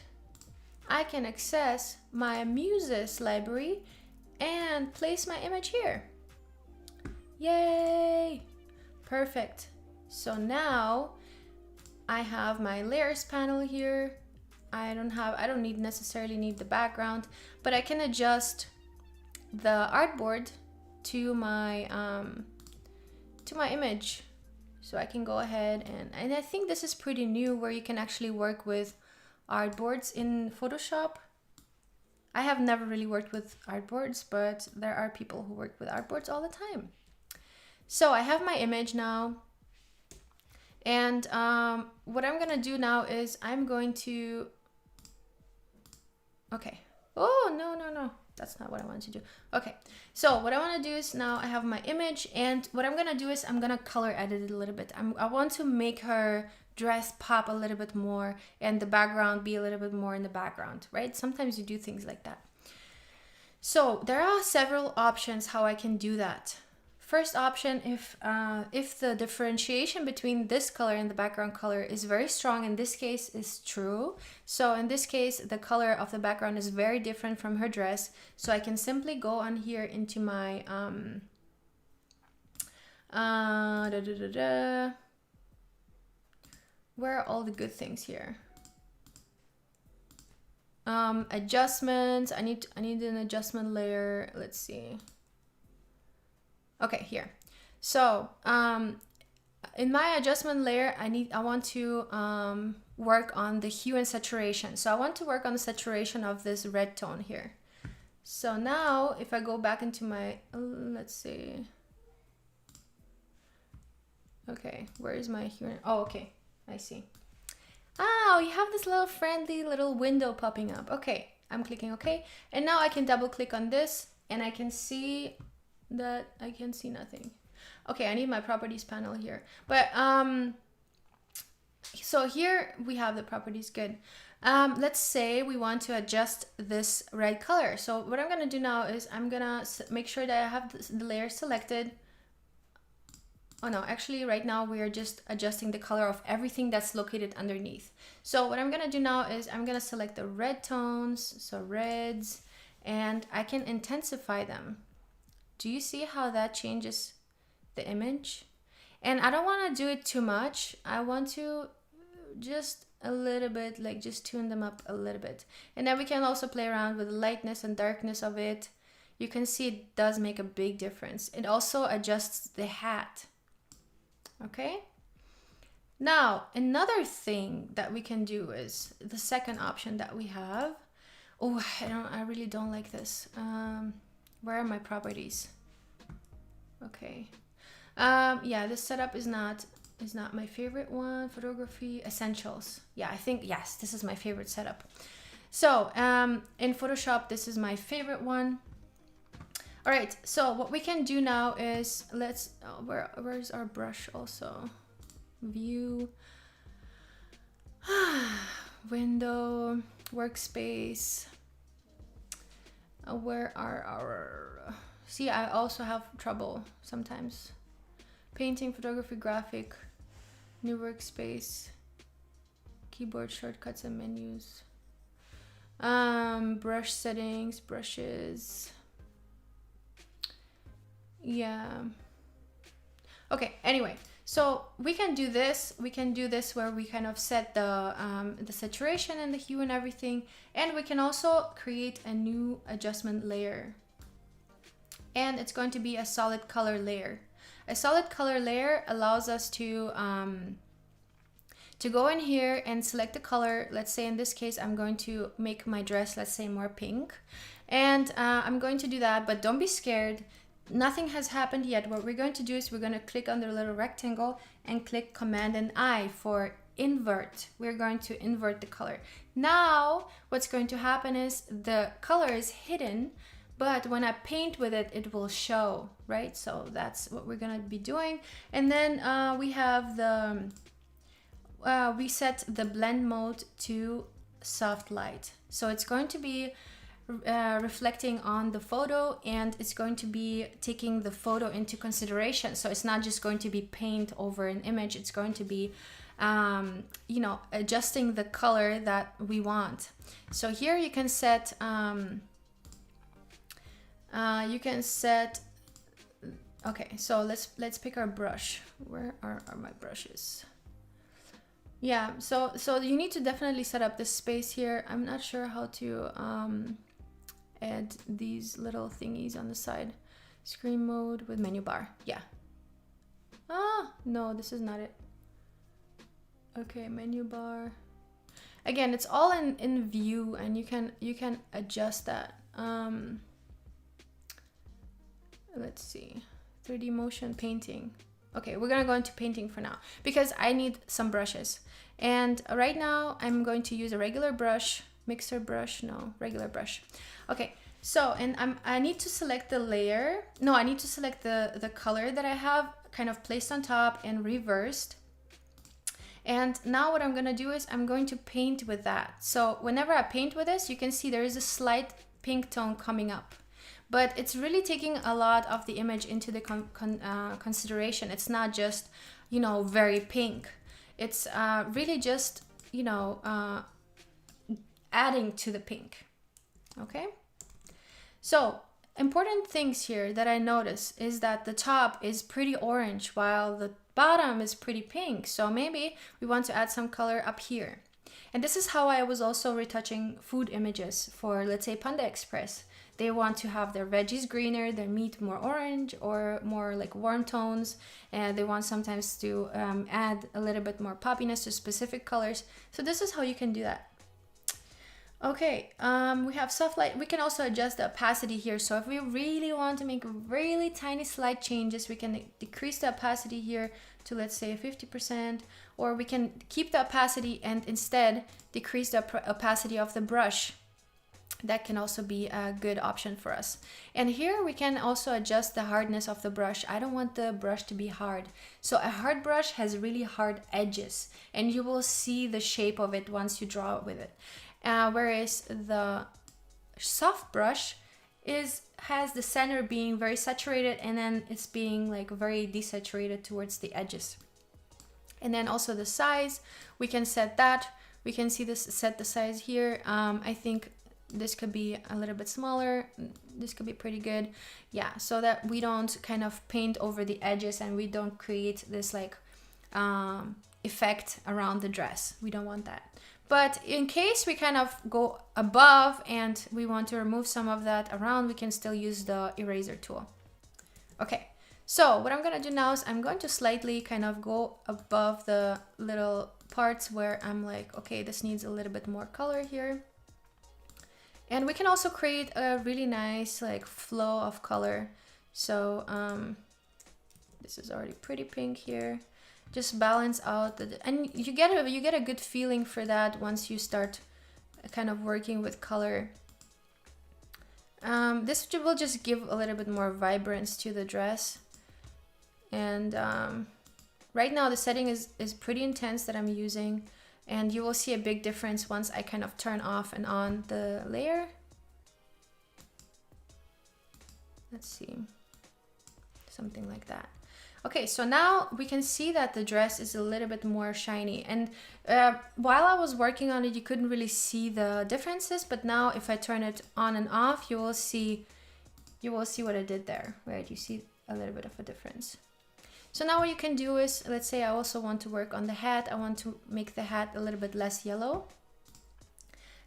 S1: I can access my MUSES library and place my image here. Yay! Perfect. So now I have my layers panel here. I don't necessarily need the background, but I can adjust the artboard to my image. So I can go ahead and I think this is pretty new, where you can actually work with artboards in Photoshop. I have never really worked with artboards, but there are people who work with artboards all the time. So I have my image now. And what I'm gonna do now is I'm going to, okay. Oh, no. That's not what I wanted to do. Okay, so what I want to do is now I have my image, and what I'm going to do is I'm going to color edit it a little bit. I want to make her dress pop a little bit more and the background be a little bit more in the background, right? Sometimes you do things like that. So there are several options how I can do that. First option, if the differentiation between this color and the background color is very strong, in this case is true. So in this case, the color of the background is very different from her dress. So I can simply go on here into my where are all the good things here? Adjustments. I need an adjustment layer. Let's see. Okay, here. So in my adjustment layer, I want to work on the hue and saturation. So I want to work on the saturation of this red tone here. So now if I go back into my, let's see. Okay, where is my hue? Oh, okay, I see. Oh, you have this little friendly little window popping up. Okay, I'm clicking okay. And now I can double click on this and I can see that I can see nothing. Okay, I need my properties panel here. But so here we have the properties, good. Let's say we want to adjust this red color. So what I'm gonna do now is I'm gonna make sure that I have the layer selected. Oh no, actually right now we are just adjusting the color of everything that's located underneath. So what I'm gonna do now is I'm gonna select the red tones, so reds, and I can intensify them. Do you see how that changes the image? And I don't want to do it too much. I want to just a little bit, like just tune them up a little bit. And then we can also play around with the lightness and darkness of it. You can see it does make a big difference. It also adjusts the hat. Okay. Now, another thing that we can do is the second option that we have. Oh, I really don't like this. Where are my properties? Okay. Yeah, this setup is not my favorite one. Photography essentials. Yeah, I think yes, this is my favorite setup. So in Photoshop, this is my favorite one. All right, so what we can do now is let's where's our brush also? View, window, workspace. Where are our? See, I also have trouble sometimes. Painting, photography, graphic, new workspace, keyboard shortcuts and menus. Brush settings, brushes. Yeah. Okay, anyway, so we can do this. We can do this where we kind of set the saturation and the hue and everything. And we can also create a new adjustment layer. And it's going to be a solid color layer. A solid color layer allows us to go in here and select the color. Let's say in this case, I'm going to make my dress, let's say more pink. And I'm going to do that, but don't be scared. Nothing has happened yet. What we're going to do is we're going to click on the little rectangle and click Command and I for invert. We're going to invert the color. Now, what's going to happen is the color is hidden, but when I paint with it, it will show, right? So that's what we're gonna be doing. And then we have the, we set the blend mode to soft light. So it's going to be reflecting on the photo, and it's going to be taking the photo into consideration. So it's not just going to be paint over an image. It's going to be, you know, adjusting the color that we want. So here you can set, okay, so let's pick our brush. Where are my brushes? Yeah, so you need to definitely set up this space here. I'm not sure how to add these little thingies on the side. Screen mode with menu bar. Yeah. Ah, no, this is not it. Okay, menu bar. Again, it's all in view, and you can adjust that. Let's see, 3D motion painting. Okay, we're gonna go into painting for now because I need some brushes. And right now I'm going to use a regular brush, mixer brush, no, regular brush. Okay, so, and I need to select the layer. No, I need to select the color that I have kind of placed on top and reversed. And now what I'm gonna do is I'm going to paint with that. So whenever I paint with this, you can see there is a slight pink tone coming up. But it's really taking a lot of the image into the consideration. It's not just, you know, very pink. It's really just, you know, adding to the pink. Okay. So important things here that I notice is that the top is pretty orange while the bottom is pretty pink. So maybe we want to add some color up here. And this is how I was also retouching food images for, let's say, Panda Express. They want to have their veggies greener, their meat more orange or more like warm tones. And they want sometimes to add a little bit more poppiness to specific colors. So this is how you can do that. Okay, we have soft light. We can also adjust the opacity here. So if we really want to make really tiny slight changes, we can decrease the opacity here to, let's say, 50%, or we can keep the opacity and instead decrease the opacity of the brush. that can also be a good option for us. And here we can also adjust the hardness of the brush. I don't want the brush to be hard. So a hard brush has really hard edges, and you will see the shape of it once you draw with it. Whereas the soft brush has the center being very saturated, and then it's being like very desaturated towards the edges. And then also the size, we can set that. We can see this, set the size here. I think this could be a little bit smaller. This could be pretty good. Yeah, so that we don't kind of paint over the edges and we don't create this like effect around the dress. We don't want that. But in case we kind of go above and we want to remove some of that around, we can still use the eraser tool. Okay, so what I'm gonna do now is I'm going to slightly kind of go above the little parts where I'm like, okay, this needs a little bit more color here. And we can also create a really nice like flow of color. So this is already pretty pink here. Just balance out and you get a good feeling for that once you start kind of working with color. This will just give a little bit more vibrance to the dress. And right now the setting is pretty intense that I'm using. And you will see a big difference once I kind of turn off and on the layer. Let's see, something like that. Okay, so now we can see that the dress is a little bit more shiny. And while I was working on it, you couldn't really see the differences. But now if I turn it on and off, you will see what I did there, right? You see a little bit of a difference. So now what you can do is, let's say I also want to work on the hat. I want to make the hat a little bit less yellow.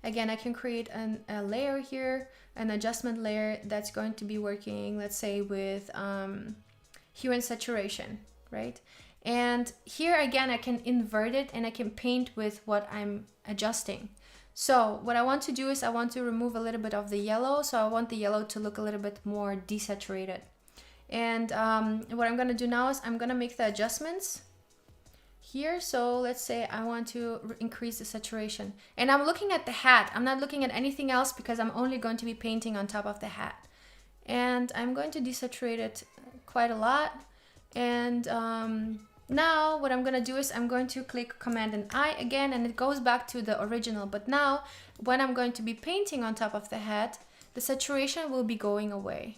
S1: Again, I can create a layer here, an adjustment layer that's going to be working, let's say, with hue and saturation, right? And here again, I can invert it and I can paint with what I'm adjusting. So what I want to do is I want to remove a little bit of the yellow. So I want the yellow to look a little bit more desaturated. And what I'm gonna do now is I'm gonna make the adjustments here. So let's say I want to increase the saturation. And I'm looking at the hat. I'm not looking at anything else because I'm only going to be painting on top of the hat. And I'm going to desaturate it quite a lot. And now what I'm gonna do is I'm going to click Command and I again, and it goes back to the original. But now when I'm going to be painting on top of the hat, the saturation will be going away.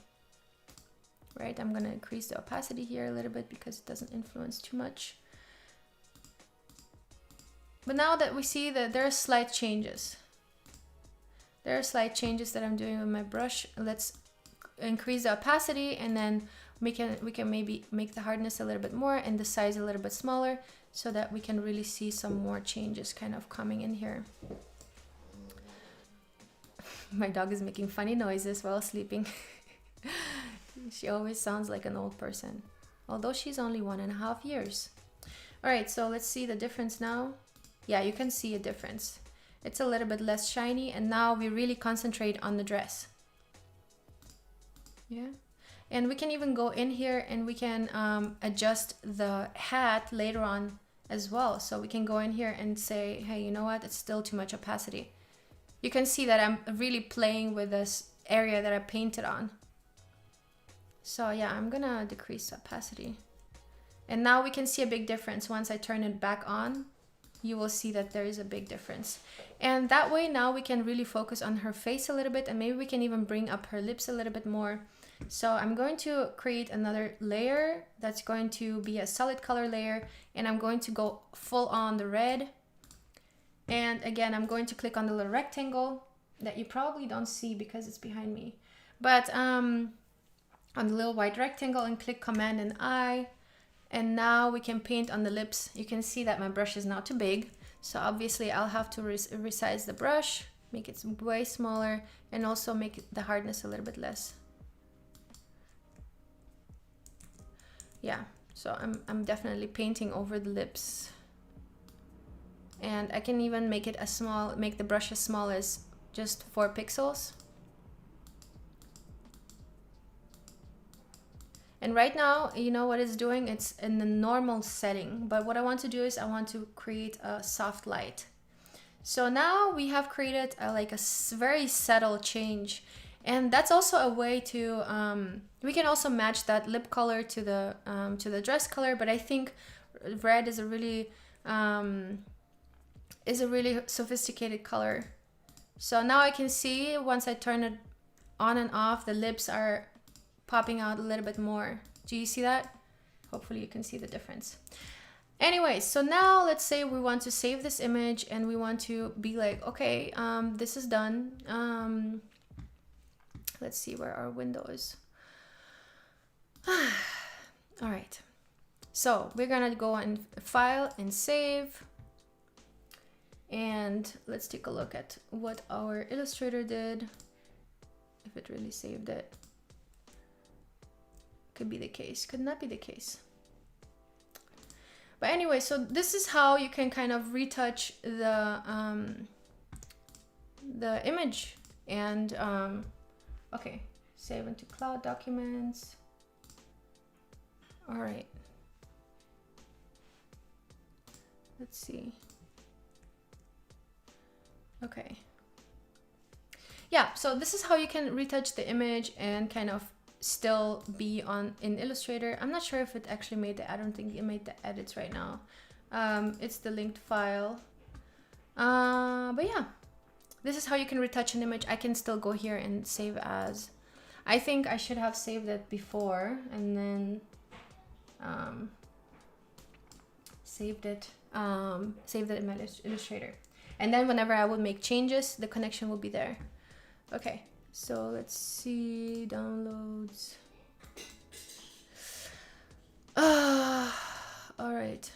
S1: Right, I'm gonna increase the opacity here a little bit because it doesn't influence too much. But now that we see that there are slight changes. There are slight changes that I'm doing with my brush. Let's increase the opacity, and then we can maybe make the hardness a little bit more and the size a little bit smaller so that we can really see some more changes kind of coming in here. My dog is making funny noises while sleeping. She always sounds like an old person, although she's only 1.5 years. All right, so let's see the difference now. Yeah, you can see a difference. It's a little bit less shiny, and now we really concentrate on the dress. Yeah, and we can even go in here and we can adjust the hat later on as well. So we can go in here and say, hey, you know what? It's still too much opacity. You can see that I'm really playing with this area that I painted on. So yeah, I'm gonna decrease the opacity. And now we can see a big difference. Once I turn it back on, you will see that there is a big difference. And that way now we can really focus on her face a little bit, and maybe we can even bring up her lips a little bit more. So I'm going to create another layer that's going to be a solid color layer, and I'm going to go full on the red. And again, I'm going to click on the little rectangle that you probably don't see because it's behind me. But on the little white rectangle, and click Command and I, and now we can paint on the lips. You can see that my brush is now too big, so obviously I'll have to resize the brush, make it way smaller, and also make the hardness a little bit less. Yeah, so I'm definitely painting over the lips, and I can even make it make the brush as small as just 4 pixels. And right now, you know what it's doing? It's in the normal setting. But what I want to do is I want to create a soft light. So now we have created like a very subtle change. And that's also a way to, we can also match that lip color to the dress color, but I think red is a really sophisticated color. So now I can see once I turn it on and off, the lips are popping out a little bit more. Do you see that? Hopefully you can see the difference. Anyway, so now let's say we want to save this image and we want to be like, okay, this is done. Let's see where our window is. All right. So we're gonna go in File and Save. And let's take a look at what our Illustrator did. If it really saved it. Could be the case, could not be the case. But anyway, so this is how you can kind of retouch the image. And okay, save into Cloud Documents. All right. Let's see. Okay. Yeah, so this is how you can retouch the image and kind of still be in Illustrator. I'm not sure if it actually made I don't think it made the edits right now. It's the linked file. But yeah, this is how you can retouch an image. I can still go here and save as. I think I should have saved it before and then saved it in my Illustrator. And then whenever I would make changes, the connection will be there. Okay. So let's see, downloads. All right.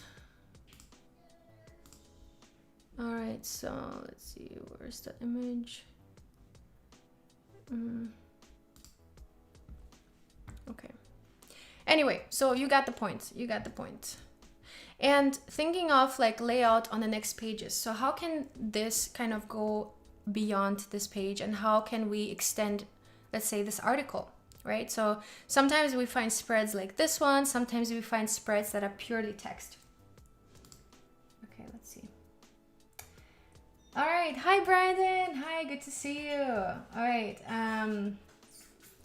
S1: All right, so let's see, where's the image? Okay. Anyway, so you got the point. You got the point. And thinking of like layout on the next pages. So how can this kind of go beyond this page and how can we extend, let's say, this article, right? So sometimes we find spreads like this one, sometimes we find spreads that are purely text. Okay, let's see. All right, hi Brandon, hi, good to see you. All right,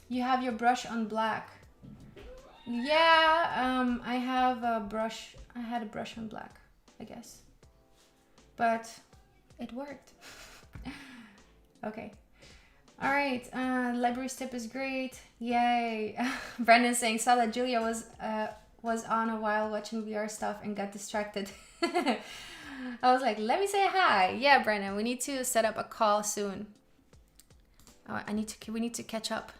S1: you have your brush on black. Yeah, I have a brush, I had a brush on black, I guess, but it worked. Okay. All right. Library tip is great. Yay. Brendan saying, saw that Julia was on a while watching VR stuff and got distracted. I was like, let me say hi. Yeah, Brendan, we need to set up a call soon. We need to catch up.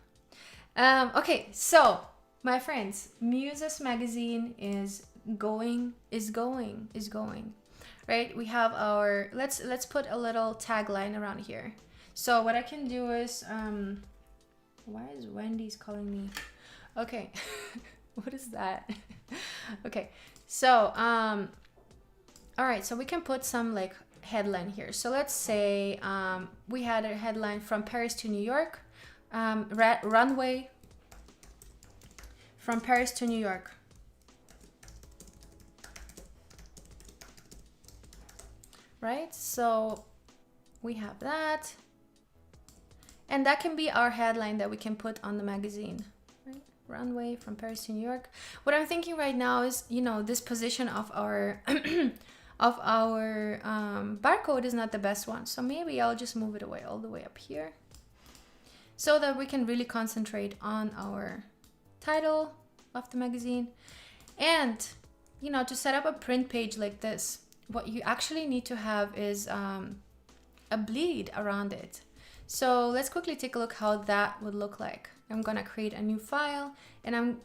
S1: Okay, so my friends, MUSES magazine is going. Right? We have our, let's put a little tagline around here. So what I can do is, why is Wendy's calling me? Okay, what is that? Okay, so, all right, so we can put some like headline here. So let's say we had a headline from Paris to New York, runway from Paris to New York. Right, so we have that. And that can be our headline that we can put on the magazine, right? Runway from Paris to New York. What I'm thinking right now is, you know, this position of our barcode is not the best one. So maybe I'll just move it away all the way up here so that we can really concentrate on our title of the magazine. And, you know, to set up a print page like this, what you actually need to have is a bleed around it. So let's quickly take a look how that would look like. I'm gonna create a new file and I'm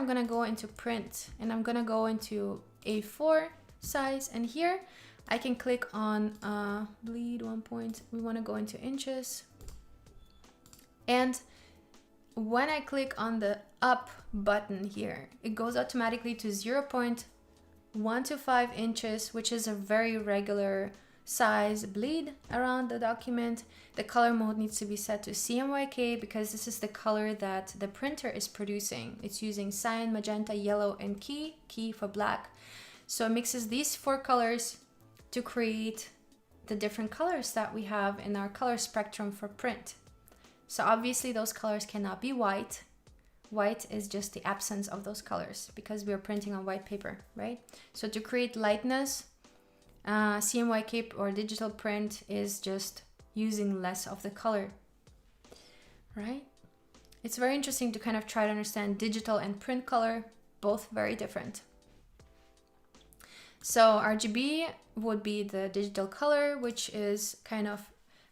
S1: gonna go into print and I'm gonna go into A4 size, and here I can click on bleed 1 point. We wanna go into inches. And when I click on the up button here, it goes automatically to 0.125 inches, which is a very regular size bleed around the document. The color mode needs to be set to CMYK because this is the color that the printer is producing. It's using cyan, magenta, yellow, and key for black. So it mixes these 4 colors to create the different colors that we have in our color spectrum for print. So obviously those colors cannot be white. White is just the absence of those colors because we are printing on white paper, right? So to create lightness, CMYK or digital print is just using less of the color, right? It's very interesting to kind of try to understand digital and print color, both very different. So RGB would be the digital color, which is kind of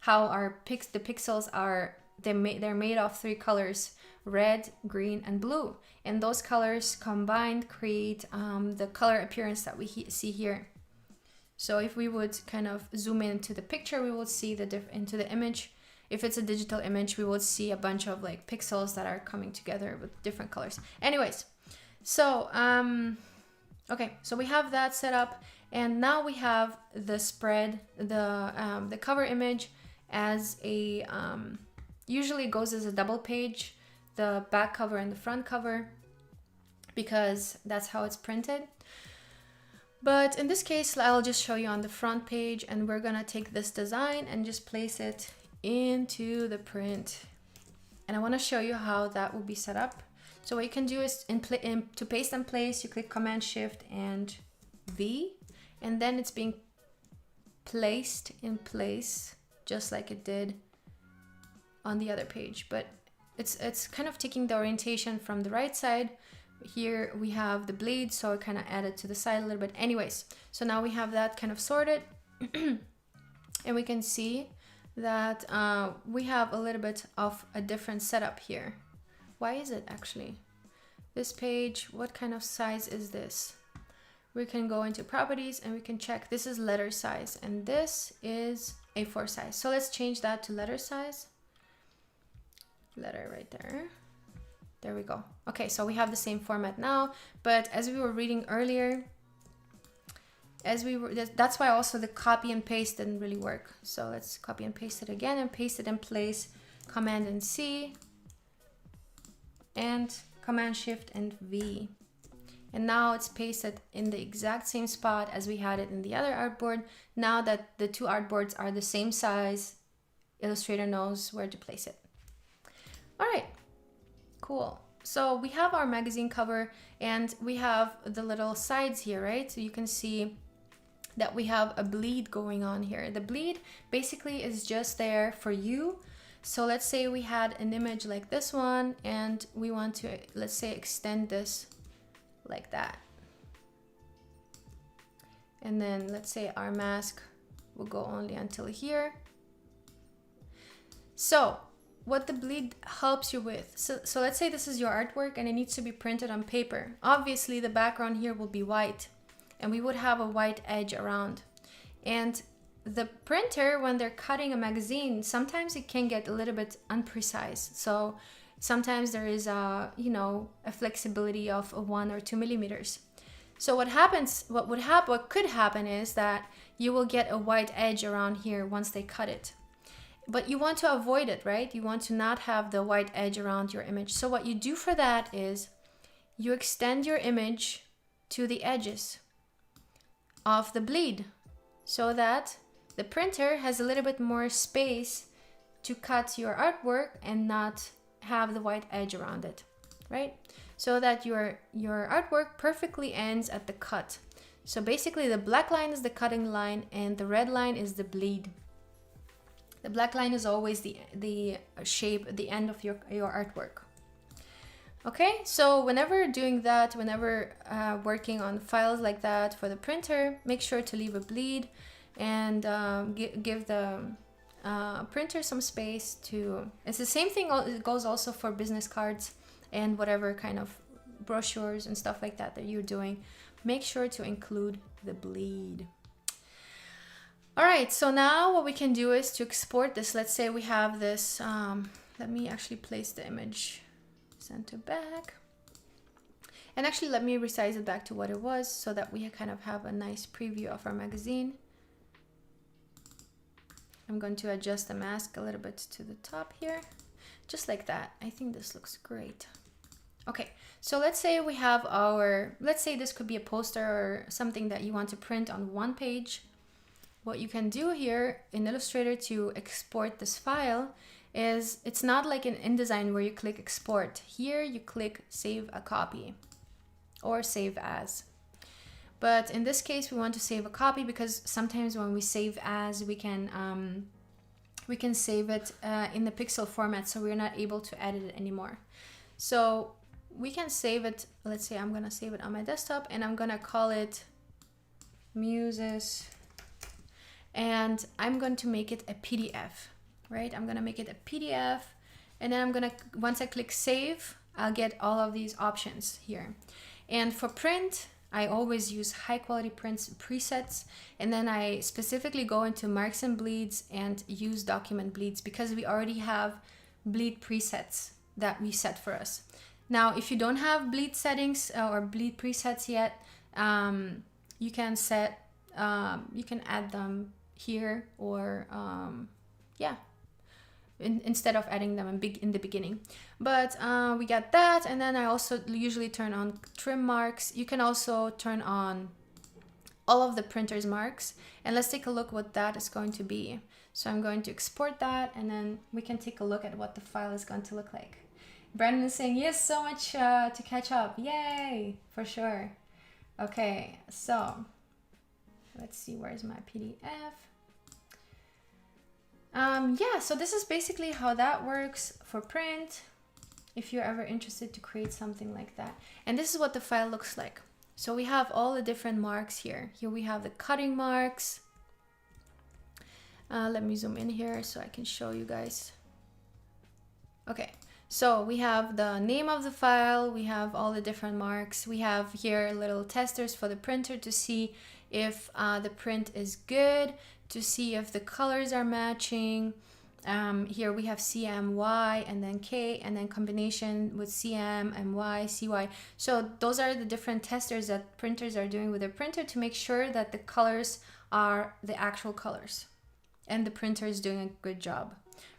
S1: how the pixels are. They're made of 3 colors: red, green, and blue. And those colors combined create the color appearance that we see here. So if we would kind of zoom into the picture, we will see into the image. If it's a digital image, we will see a bunch of like pixels that are coming together with different colors. Anyways, so okay, so we have that set up, and now we have the spread, the cover image as a usually it goes as a double page, the back cover and the front cover, because that's how it's printed. But in this case, I'll just show you on the front page, and we're gonna take this design and just place it into the print. And I wanna show you how that will be set up. So what you can do is to paste and place, you click Command Shift and V, and then it's being placed in place just like it did on the other page. But it's kind of taking the orientation from the right side. Here we have the bleed, so I kind of added to the side a little bit. Anyways, so now we have that kind of sorted and we can see that we have a little bit of a different setup here. Why is it actually? This page, what kind of size is this? We can go into properties and we can check. This is letter size and this is A4 size. So let's change that to letter size. Letter right there. There we go. Okay, so we have the same format now, but as we were reading earlier, that's why also the copy and paste didn't really work. So let's copy and paste it again and paste it in place. Command and C and Command Shift and V. And now it's pasted in the exact same spot as we had it in the other artboard. Now that the 2 artboards are the same size, Illustrator knows where to place it. All right. Cool. So we have our magazine cover and we have the little sides here, right? So you can see that we have a bleed going on here. The bleed basically is just there for you. So let's say we had an image like this one and we want to, let's say, extend this like that. And then let's say our mask will go only until here. So what the bleed helps you with. So let's say this is your artwork and it needs to be printed on paper. Obviously the background here will be white and we would have a white edge around. And the printer, when they're cutting a magazine, sometimes it can get a little bit imprecise. So sometimes there is a flexibility of 1 or 2 millimeters. So what could happen is that you will get a white edge around here once they cut it. But you want to avoid it, right? You want to not have the white edge around your image. So what you do for that is you extend your image to the edges of the bleed so that the printer has a little bit more space to cut your artwork and not have the white edge around it, right? So that your artwork perfectly ends at the cut. So basically the black line is the cutting line and the red line is the bleed. The black line is always the shape, the end of your artwork. Okay, so whenever doing that, whenever working on files like that for the printer, make sure to leave a bleed and give the printer some space to... It's the same thing, it goes also for business cards and whatever kind of brochures and stuff like that you're doing. Make sure to include the bleed. All right, so now what we can do is to export this. Let's say we have this, let me actually place the image center back. And actually let me resize it back to what it was so that we kind of have a nice preview of our magazine. I'm going to adjust the mask a little bit to the top here, just like that. I think this looks great. Okay, so let's say we have let's say this could be a poster or something that you want to print on one page. what you can do here in Illustrator to export this file is, it's not like in InDesign where you click export. Here you click save a copy or save as. But in this case, we want to save a copy because sometimes when we save as, we can save it in the pixel format, so we're not able to edit it anymore. So we can save it. Let's say I'm gonna save it on my desktop and I'm gonna call it MUSES, and I'm going to make it a PDF, right? I'm gonna make it a PDF, and then I'm gonna, once I click save, I'll get all of these options here. And for print, I always use high quality prints presets, and then I specifically go into marks and bleeds and use document bleeds because we already have bleed presets that we set for us. Now, if you don't have bleed settings or bleed presets yet, you can set, you can add them here, or yeah, instead of adding them in the beginning. But we got that, and then I also usually turn on trim marks. You can also turn on all of the printer's marks, and let's take a look what that is going to be. So I'm going to export that, and then we can take a look at what the file is going to look like. Brandon is saying, yes, so much to catch up. Yay, for sure. Okay, so let's see, where's my PDF? Yeah, so this is basically how that works for print, if you're ever interested to create something like that. And this is what the file looks like. So we have all the different marks here. Here we have the cutting marks. Let me zoom in here so I can show you guys. Okay, so we have the name of the file, we have all the different marks, we have here little testers for the printer to see if the print is good, to see if the colors are matching. Here we have CMY and then K, and then combination with CM, MY, CY. So those are the different testers that printers are doing with their printer to make sure that the colors are the actual colors and the printer is doing a good job.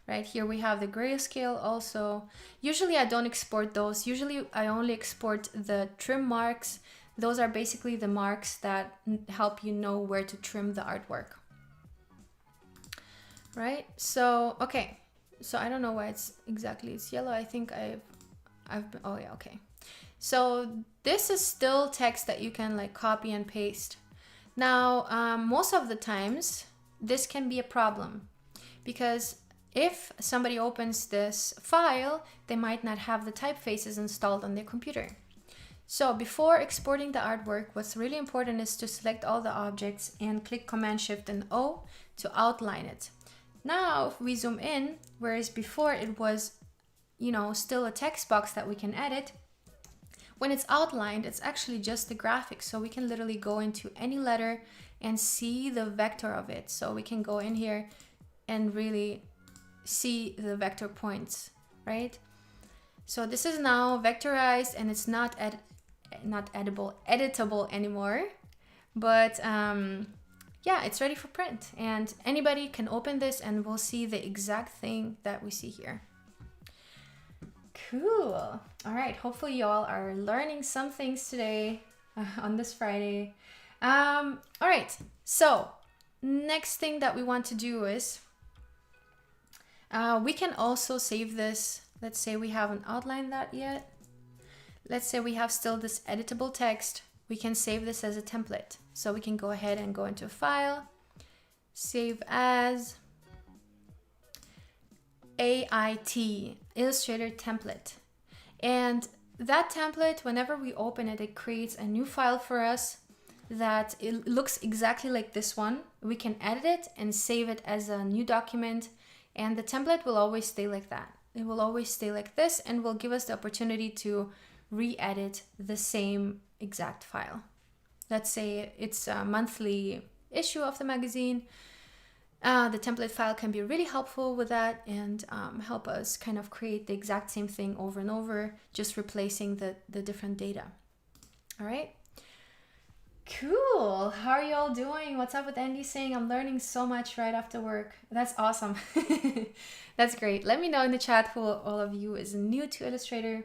S1: Right here we have the grayscale also. Usually I don't export those. Usually I only export the trim marks. Those are basically the marks that help you know where to trim the artwork. Right, so okay, so I don't know why it's yellow. I think I've been, oh yeah, okay. So this is still text that you can like copy and paste. Now most of the times this can be a problem, because if somebody opens this file, they might not have the typefaces installed on their computer. So before exporting the artwork, what's really important is to select all the objects and click Command Shift and O to outline it. Now, if we zoom in, whereas before it was, you know, still a text box that we can edit, when it's outlined, it's actually just the graphics. So we can literally go into any letter and see the vector of it. So we can go in here and really see the vector points, right? So this is now vectorized, and it's not editable anymore, but yeah, it's ready for print, and anybody can open this and we'll see the exact thing that we see here. Cool. All right, hopefully you all are learning some things today on this Friday. All right, so next thing that we want to do is we can also save this. Let's say we haven't outlined that yet. Let's say we have still this editable text. We can save this as a template. So we can go ahead and go into File, Save As, AIT, Illustrator Template. And that template, whenever we open it, it creates a new file for us that it looks exactly like this one. We can edit it and save it as a new document, and the template will always stay like that. It will always stay like this and will give us the opportunity to re-edit the same exact file. Let's say it's a monthly issue of the magazine. The template file can be really helpful with that and help us kind of create the exact same thing over and over, just replacing the different data. All right. Cool. How are you all doing? What's up with Andy saying I'm learning so much right after work? That's awesome. That's great. Let me know in the chat who all of you is new to Illustrator.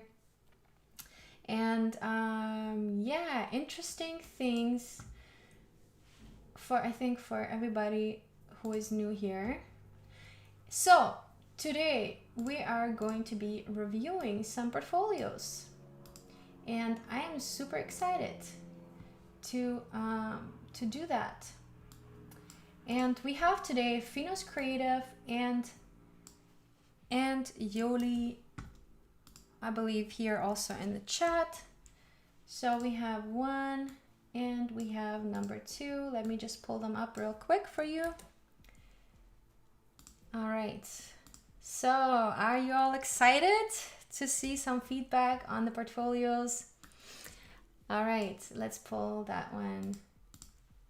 S1: And yeah, interesting things I think for everybody who is new here. So today we are going to be reviewing some portfolios, and I am super excited to do that. And we have today Finos Creative and Yoli, I believe, here also in the chat. So we have 1 and we have number 2. Let me just pull them up real quick for you. All right. So are you all excited to see some feedback on the portfolios? All right, let's pull that one.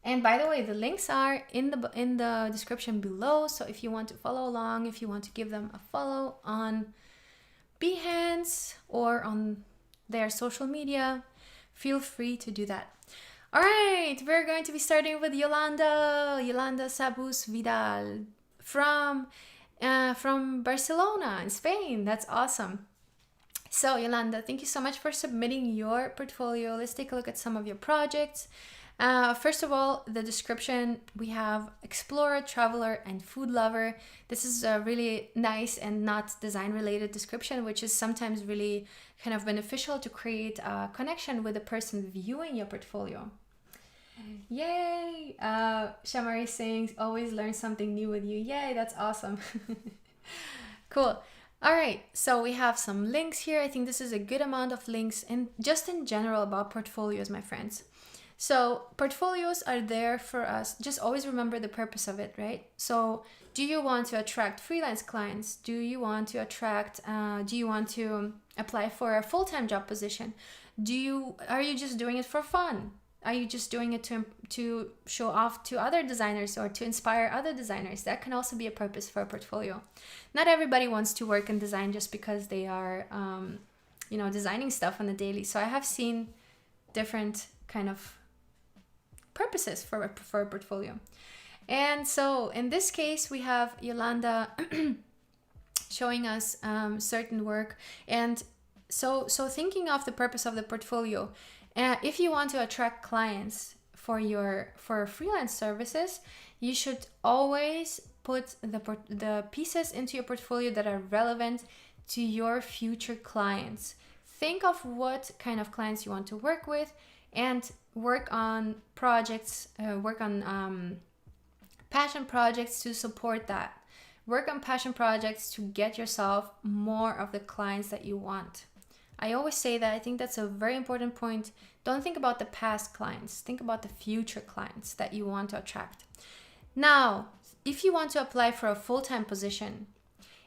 S1: And by the way, the links are in the description below. So if you want to follow along, if you want to give them a follow on Behance or on their social media, feel free to do that. All right, we're going to be starting with Yolanda Sabus Vidal from Barcelona in Spain. That's awesome. So Yolanda, thank you so much for submitting your portfolio. Let's take a look at some of your projects. First of all, the description, we have explorer, traveler, and food lover. This is a really nice and not design related description, which is sometimes really kind of beneficial to create a connection with the person viewing your portfolio. Yay! Shamari saying, always learn something new with you. Yay, that's awesome. Cool. All right, so we have some links here. I think this is a good amount of links, and just in general about portfolios, my friends. So portfolios are there for us. Just always remember the purpose of it, right? So do you want to attract freelance clients? Do you want to apply for a full-time job position? Are you just doing it for fun? Are you just doing it to show off to other designers or to inspire other designers? That can also be a purpose for a portfolio. Not everybody wants to work in design just because they are, designing stuff on the daily. So I have seen different kind of purposes for a portfolio. And so in this case, we have Yolanda showing us certain work. And so thinking of the purpose of the portfolio, if you want to attract clients for freelance services, you should always put the pieces into your portfolio that are relevant to your future clients. Think of what kind of clients you want to work with, and work on projects, passion projects to support that. Work on passion projects to get yourself more of the clients that you want. I always say that. I think that's a very important point. Don't think about the past clients. Think about the future clients that you want to attract. Now, if you want to apply for a full-time position,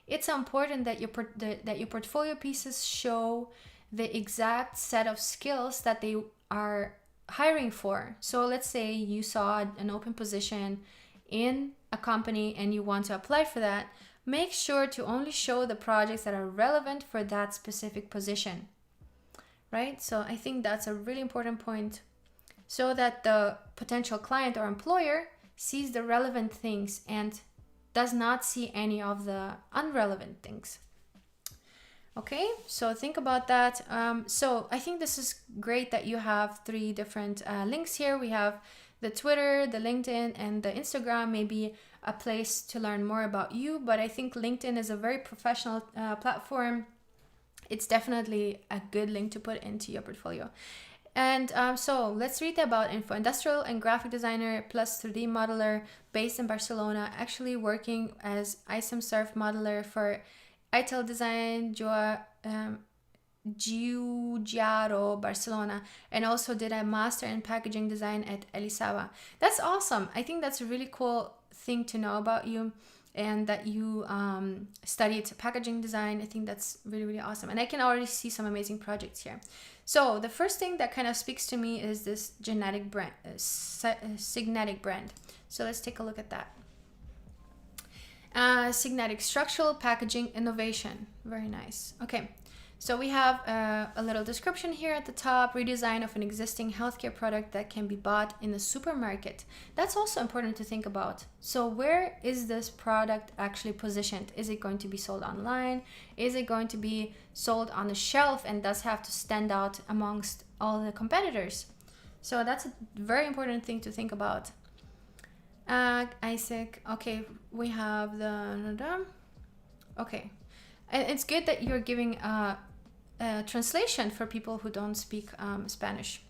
S1: it's important that your portfolio pieces show the exact set of skills that they are hiring for. So let's say you saw an open position in a company and you want to apply for that. Make sure to only show the projects that are relevant for that specific position, right? So I think that's a really important point, so that the potential client or employer sees the relevant things and does not see any of the irrelevant things. Okay, so think about that. So I think this is great that you have 3 different links here. We have the Twitter, the LinkedIn, and the Instagram, maybe a place to learn more about you. But I think LinkedIn is a very professional platform. It's definitely a good link to put into your portfolio. And so let's read about info. Industrial and graphic designer plus 3D modeler based in Barcelona, actually working as ISM Surf modeler for ITEL Design, Giugiaro, Barcelona, and also did a master in packaging design at Elisava. That's awesome. I think that's a really cool thing to know about you, and that you studied packaging design. I think that's really, really awesome. And I can already see some amazing projects here. So the first thing that kind of speaks to me is this genetic brand, Signetic brand. So let's take a look at that. Signetic structural packaging innovation. Very nice. Okay, so we have a little description here at the top. Redesign of an existing healthcare product that can be bought in a supermarket. That's also important to think about. So where is this product actually positioned? Is it going to be sold online? Is it going to be sold on the shelf and does have to stand out amongst all the competitors? So that's a very important thing to think about. Isaac. Okay, we have the. Okay, and it's good that you're giving a translation for people who don't speak Spanish.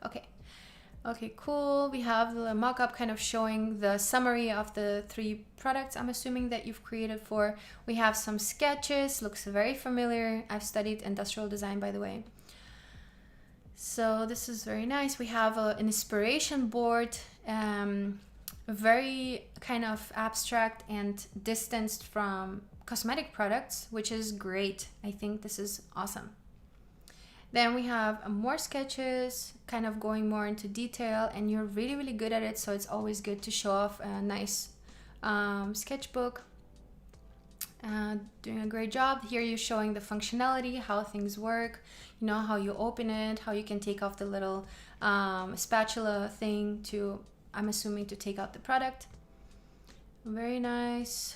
S1: Okay. Okay, cool. We have the mock-up kind of showing the summary of the 3 products I'm assuming that you've created for. We have some sketches, looks very familiar. I've studied industrial design, by the way. So this is very nice. We have an inspiration board, very kind of abstract and distanced from cosmetic products, which is great. I think this is awesome. Then we have more sketches, kind of going more into detail, and you're really, really good at it, so it's always good to show off a nice sketchbook. Doing a great job. Here you're showing the functionality, how things work, you know, how you open it, how you can take off the little spatula thing to, I'm assuming, to take out the product. Very nice.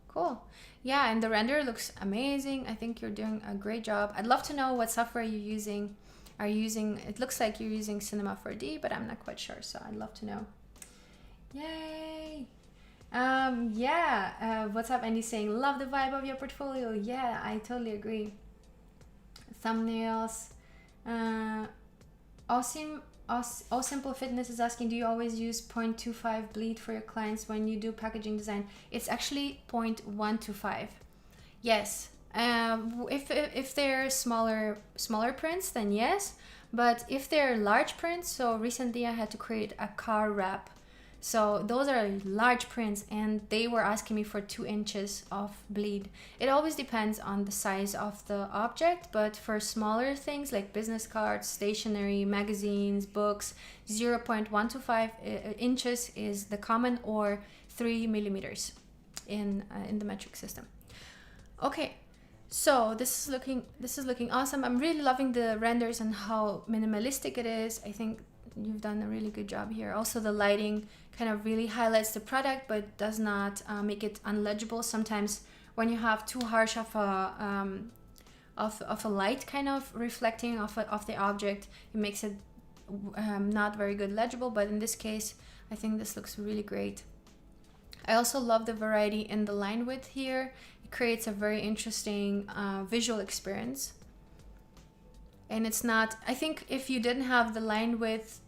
S1: Cool. Yeah, and the render looks amazing. I think you're doing a great job. I'd love to know what software you're using. Are you using, it looks like you're using Cinema 4D, but I'm not quite sure, so I'd love to know. Yay! What's up, Andy saying, love the vibe of your portfolio. Yeah, I totally agree. Thumbnails. Simple Fitness is asking, do you always use 0.25 bleed for your clients when you do packaging design? It's actually 0.125. Yes. If they're smaller prints, then yes. But if they're large prints, so recently I had to create a car wrap. So those are large prints, and they were asking me for 2 inches of bleed. It always depends on the size of the object, but for smaller things like business cards, stationery, magazines, books, 0.125 inches is the common, or 3 millimeters in the metric system. Okay, so this is looking awesome. I'm really loving the renders and how minimalistic it is. I think you've done a really good job here. Also, the lighting kind of really highlights the product, but does not make it unlegible. Sometimes when you have too harsh of a light kind of reflecting off the object, it makes it not very good legible. But in this case, I think this looks really great. I also love the variety in the line width here. It creates a very interesting visual experience. And it's not, I think if you didn't have the line width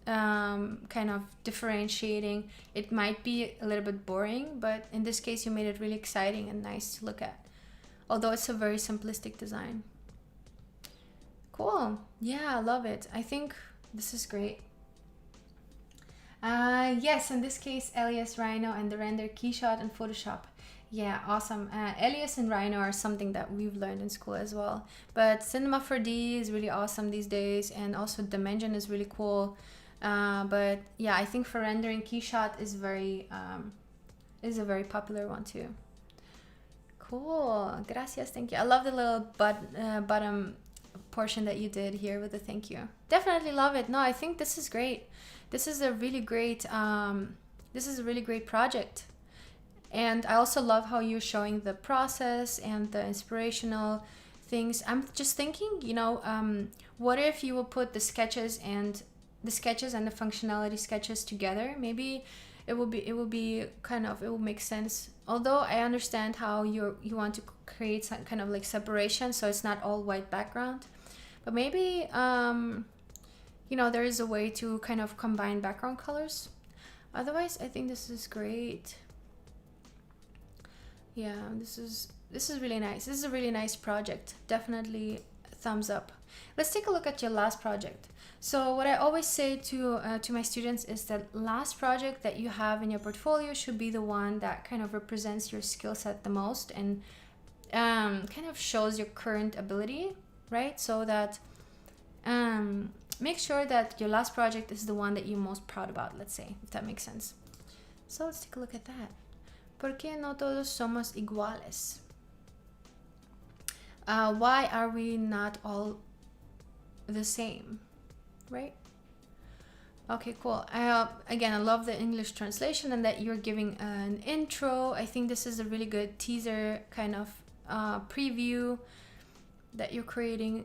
S1: kind of differentiating, it might be a little bit boring, but in this case you made it really exciting and nice to look at, although it's a very simplistic design. Cool. Yeah, I love it. I think this is great. Yes, in this case, Alias, Rhino, and the render keyshot and Photoshop. Yeah, awesome. Alias and Rhino are something that we've learned in school as well. But Cinema 4D is really awesome these days, and also Dimension is really cool. But yeah, I think for rendering, keyshot is a very popular one too. Cool. Gracias. Thank you. I love the little bottom portion that you did here with the thank you. Definitely love it. No, I think this is great. This is a really great project. And I also love how you're showing the process and the inspirational things. I'm just thinking, you know, what if you will put the sketches and the functionality sketches together? Maybe it will make sense. Although I understand how you want to create some kind of like separation, so it's not all white background. But maybe, you know, there is a way to kind of combine background colors. Otherwise, I think this is great. Yeah, this is really nice. This is a really nice project. Definitely thumbs up. Let's take a look at your last project. So what I always say to my students is that last project that you have in your portfolio should be the one that kind of represents your skill set the most and kind of shows your current ability, right? So that make sure that your last project is the one that you're most proud about, let's say, if that makes sense. So let's take a look at that. ¿Por qué no todos somos iguales? Why are we not all the same, right? Okay, cool. Again, I love the English translation and that you're giving an intro. I think this is a really good teaser kind of preview that you're creating.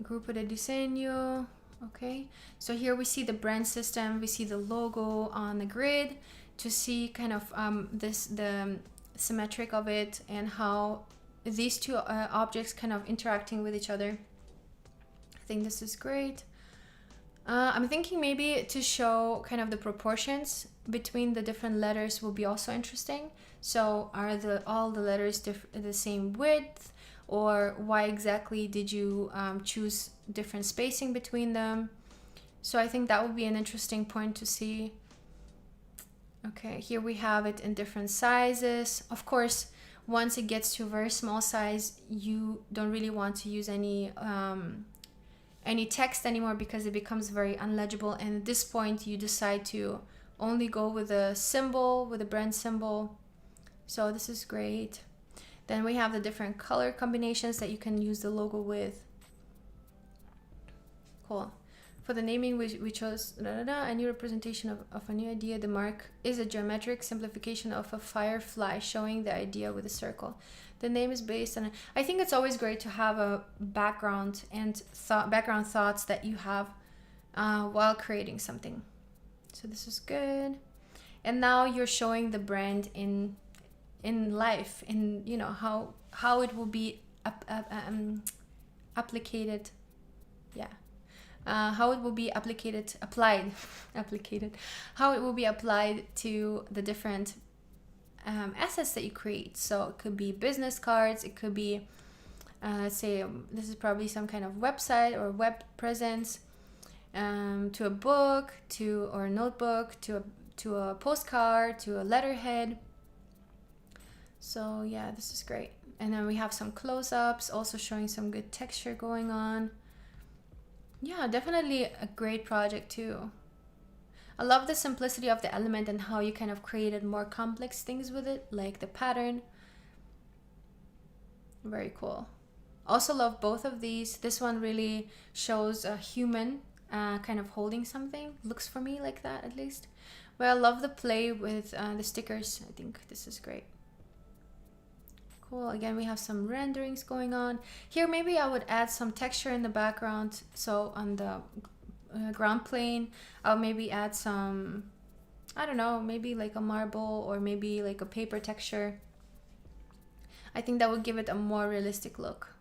S1: Grupo de diseño. Okay, so here we see the brand system, we see the logo on the grid to see kind of the symmetric of it and how these two objects kind of interacting with each other. I think this is great. I'm thinking maybe to show kind of the proportions between the different letters will be also interesting. So are all the letters the same width, or why exactly did you choose different spacing between them? So I think that would be an interesting point to see. Okay, here we have it in different sizes. Of course, once it gets to a very small size, you don't really want to use any text anymore because it becomes very unlegible. And at this point, you decide to only go with a symbol, with a brand symbol. So this is great. Then we have the different color combinations that you can use the logo with. Cool. For the naming, we chose a new representation of a new idea. The mark is a geometric simplification of a firefly showing the idea with a circle. The name is based on, I think it's always great to have a background and background thoughts that you have while creating something. So this is good. And now you're showing the brand in life, in, you know, how it will be applicated. Yeah. How it will be applied, how it will be applied to the different assets that you create. So it could be business cards, it could be, let's say, this is probably some kind of website or web presence, to a book, or a notebook, to a postcard, to a letterhead. So yeah, this is great. And then we have some close-ups, also showing some good texture going on. Yeah, definitely a great project too. I love the simplicity of the element and how you kind of created more complex things with it, like the pattern. Very cool. Also love both of these. This one really shows a human kind of holding something. Looks for me like that, at least. But I love the play with the stickers. I think this is great. Cool. Again, we have some renderings going on. Here, maybe I would add some texture in the background. So on the ground plane, I'll maybe add some, I don't know, maybe like a marble or maybe like a paper texture. I think that would give it a more realistic look.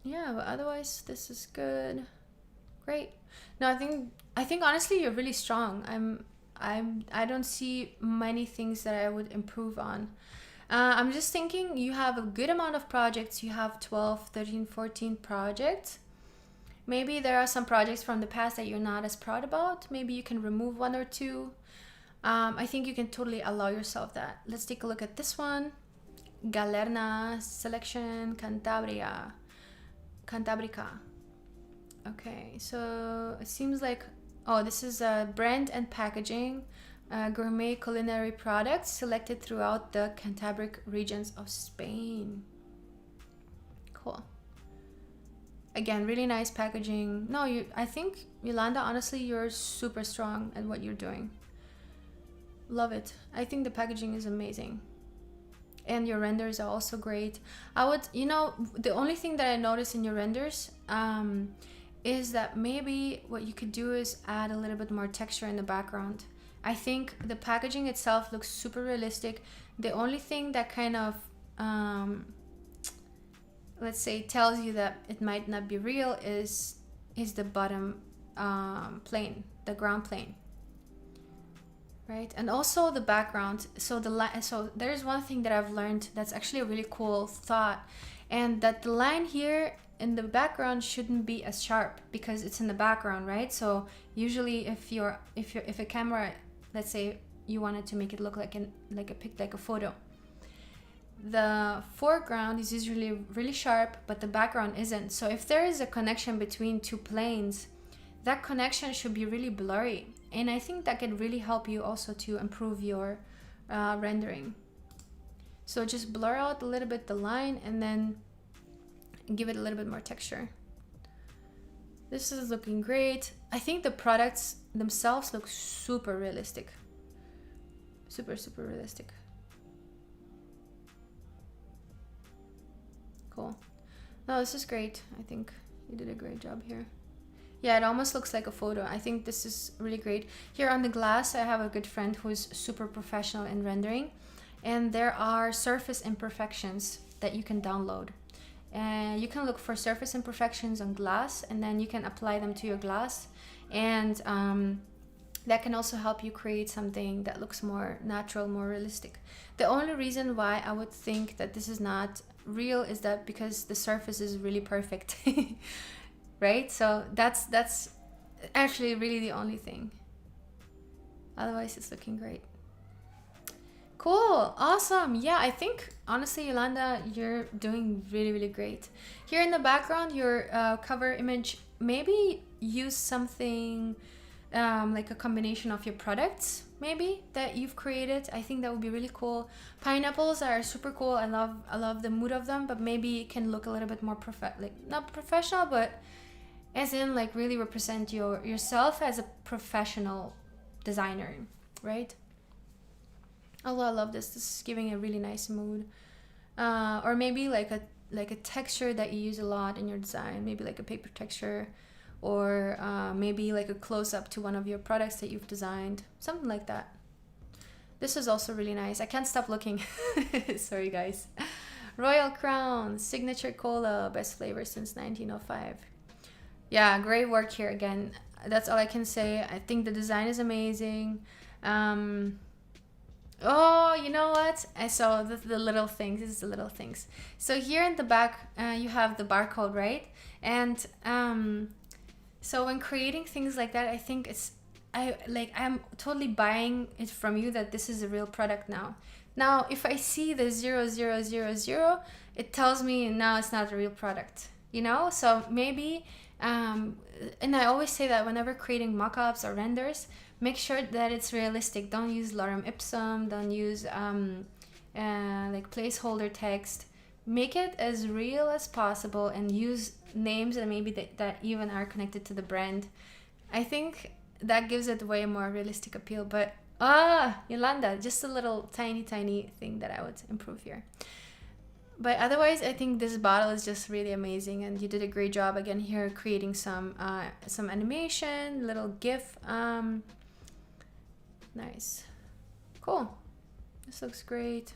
S1: Yeah, but otherwise this is good. Great. No, I think honestly you're really strong. I don't see many things that I would improve on. I'm just thinking you have a good amount of projects. You have 12, 13, 14 projects. Maybe there are some projects from the past that you're not as proud about. Maybe you can remove one or two. I think you can totally allow yourself that. Let's take a look at this one. Galerna Selection Cantabrica. Okay, so it seems like, oh, this is a brand and packaging. Gourmet culinary products selected throughout the Cantabric regions of Spain. Cool. Again, really nice packaging. No, I think, Yolanda, honestly, you're super strong at what you're doing. Love it. I think the packaging is amazing. And your renders are also great. The only thing that I noticed in your renders is that maybe what you could do is add a little bit more texture in the background. I think the packaging itself looks super realistic. The only thing that kind of, let's say, tells you that it might not be real is the bottom plane, the ground plane, right? And also the background. So there's one thing that I've learned that's actually a really cool thought, and that the line here in the background shouldn't be as sharp because it's in the background, right? So usually if a camera, let's say you wanted to make it look like a photo, the foreground is usually really sharp, but the background isn't. So if there is a connection between two planes, that connection should be really blurry. And I think that can really help you also to improve your rendering. So just blur out a little bit the line and then give it a little bit more texture. This is looking great. I think the products themselves look super realistic. Super realistic. Cool. No, this is great. I think You did a great job here. Yeah, it almost looks like a photo. I think this is really great. Here on the glass, I have a good friend who is super professional in rendering, and there are surface imperfections that you can download. And you can look for surface imperfections on glass, and then you can apply them to your glass, and that can also help you create something that looks more natural, more realistic. The only reason why I would think that this is not real is that because the surface is really perfect. Right? So that's actually really the only thing. Otherwise, it's looking great. Cool, awesome. Yeah, I think honestly, Yolanda, you're doing really, really great. Here in the background, your cover image, maybe use something like a combination of your products, maybe that you've created. I think that would be really cool. Pineapples are super cool. I love the mood of them, but maybe it can look a little bit more like not professional, but as in like really represent yourself as a professional designer, right? Although I love this. This is giving a really nice mood. Or maybe like a texture that you use a lot in your design, maybe like a paper texture, or maybe like a close-up to one of your products that you've designed, something like that. This is also really nice. I can't stop looking. Sorry guys. Royal Crown, Signature Cola, best flavor since 1905. Yeah, great work here again. That's all I can say. I think the design is amazing. Oh, you know what? I saw the little things. This is the little things. So here in the back, you have the barcode, right? And so when creating things like that, I think I'm totally buying it from you that this is a real product now. Now, if I see the 0000, it tells me now it's not a real product, you know? So maybe, and I always say that whenever creating mockups or renders, make sure that it's realistic. Don't use lorem ipsum, don't use like placeholder text. Make it as real as possible and use names that maybe that even are connected to the brand. I think that gives it way more realistic appeal. But Yolanda, just a little tiny thing that I would improve here. But otherwise, I think this bottle is just really amazing, and you did a great job again here creating some animation, little GIF. Nice, cool. This looks great.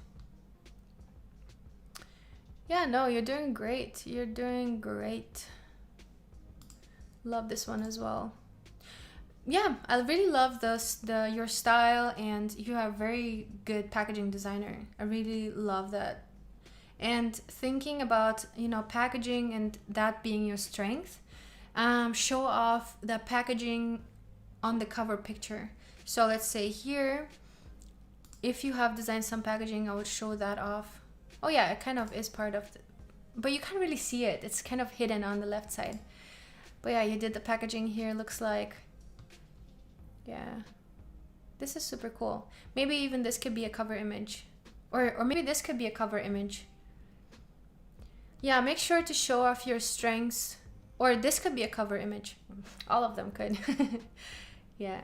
S1: Yeah, no, you're doing great. You're doing great. Love this one as well. Yeah, I really love your style, and you are a very good packaging designer. I really love that. And thinking about, you know, packaging and that being your strength, show off the packaging on the cover picture. So let's say here, if you have designed some packaging, I would show that off. Oh yeah, it kind of is part of but you can't really see it. It's kind of hidden on the left side. But yeah, you did the packaging here, looks like. Yeah, this is super cool. Maybe even this could be a cover image, or maybe this could be a cover image. Yeah, make sure to show off your strengths, or this could be a cover image. All of them could. Yeah,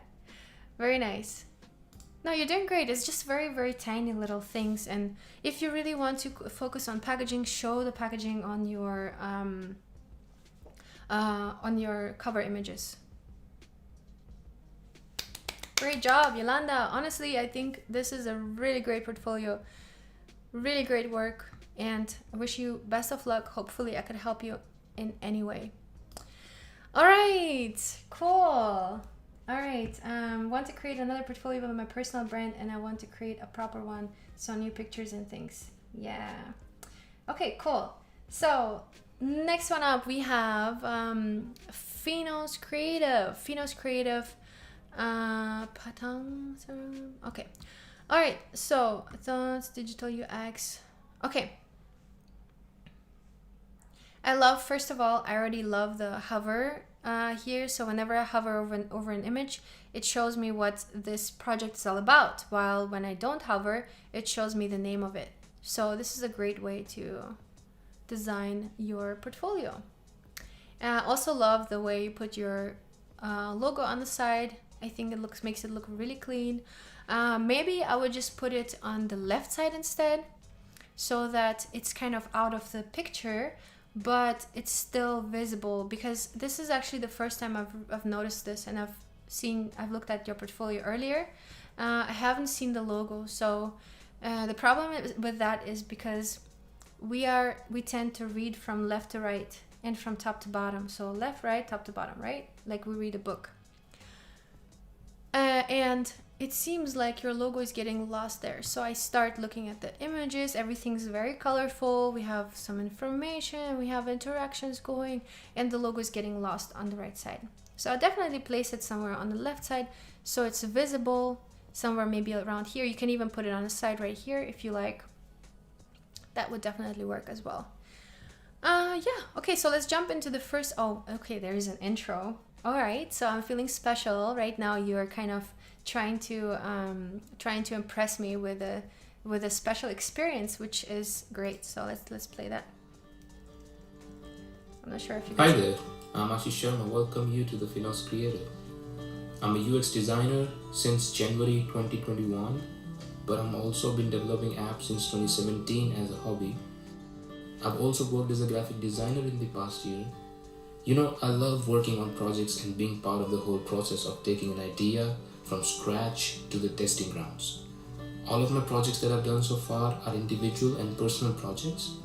S1: very nice. No, you're doing great. It's just very tiny little things, and if you really want to focus on packaging, show the packaging on your cover images. Great job, Yolanda. Honestly, I think this is a really great portfolio, really great work, and I wish you best of luck. Hopefully I could help you in any way. All right, cool. All right, want to create another portfolio with my personal brand, and I want to create a proper one, so new pictures and things. Yeah. Okay, cool. So next one up, we have Finos Creative. Okay. All right. So thoughts, digital UX. Okay. First of all, I already love the hover here. So whenever I hover over an image, it shows me what this project is all about. While when I don't hover, it shows me the name of it. So this is a great way to design your portfolio. I also love the way you put your logo on the side. I think it makes it look really clean. Maybe I would just put it on the left side instead, so that it's kind of out of the picture, but it's still visible, because this is actually the first time I've noticed this, and I've looked at your portfolio earlier. I haven't seen the logo, so the problem with that is because we tend to read from left to right and from top to bottom. So left, right, top to bottom, right? Like we read a book. And it seems like your logo is getting lost there. So I start looking at the images. Everything's very colorful. We have some information, we have interactions going, and the logo is getting lost on the right side. So I'll definitely place it somewhere on the left side so it's visible, somewhere maybe around here. You can even put it on the side right here if you like. That would definitely work as well. Yeah, okay, so let's jump into the first. Oh, okay, there is an intro. All right, so I'm feeling special right now. You're kind of trying to impress me with a special experience, which is great. So let's play that. I'm not sure if you guys...
S2: Hi there, I'm Ashish Sharma. Welcome you to the Philos Creative. I'm a UX designer since January 2021, but I'm also been developing apps since 2017 as a hobby. I've also worked as a graphic designer in the past year. You know, I love working on projects and being part of the whole process of taking an idea from scratch to the testing grounds. All of my projects that I've done so far are individual and personal projects.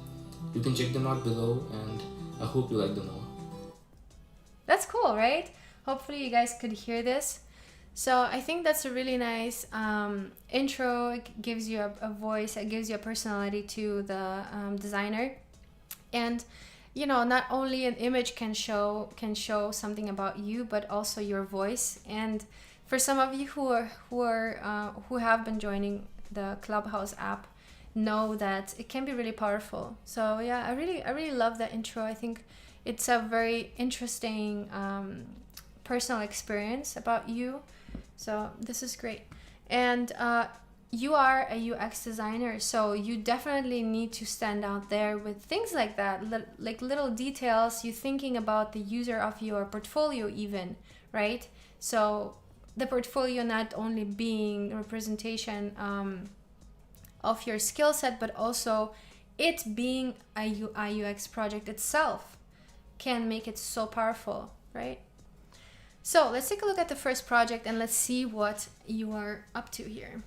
S2: You can check them out below, and I hope you like them all.
S1: That's cool, right? Hopefully you guys could hear this. So I think that's a really nice intro. It gives you a voice, it gives you a personality to the designer. And you know, not only an image can show something about you, but also your voice. And for some of you who have been joining the Clubhouse app, know that it can be really powerful. So yeah, I really love that intro. I think it's a very interesting personal experience about you. So this is great. And you are a UX designer, so you definitely need to stand out there with things like that, like little details. You're thinking about the user of your portfolio even, right? So the portfolio not only being a representation of your skill set, but also it being a UI UX project itself can make it so powerful, right? So let's take a look at the first project and let's see what you are up to here.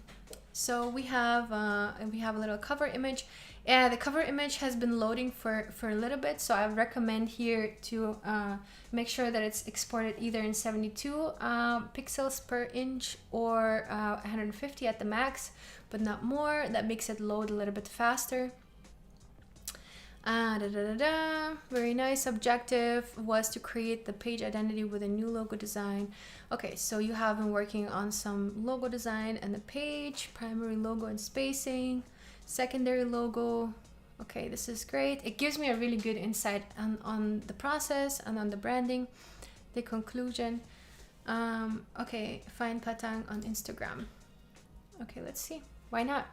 S1: So we have a little cover image, and the cover image has been loading for a little bit. So I recommend here to make sure that it's exported either in 72 pixels per inch or 150 at the max, but not more. That makes it load a little bit faster. Very nice. Objective was to create the page identity with a new logo design. Okay, so you have been working on some logo design and the page, primary logo and spacing, secondary logo. Okay, this is great. It gives me a really good insight on the process and on the branding, the conclusion. Okay, find Patang on Instagram. Okay, let's see. Why not?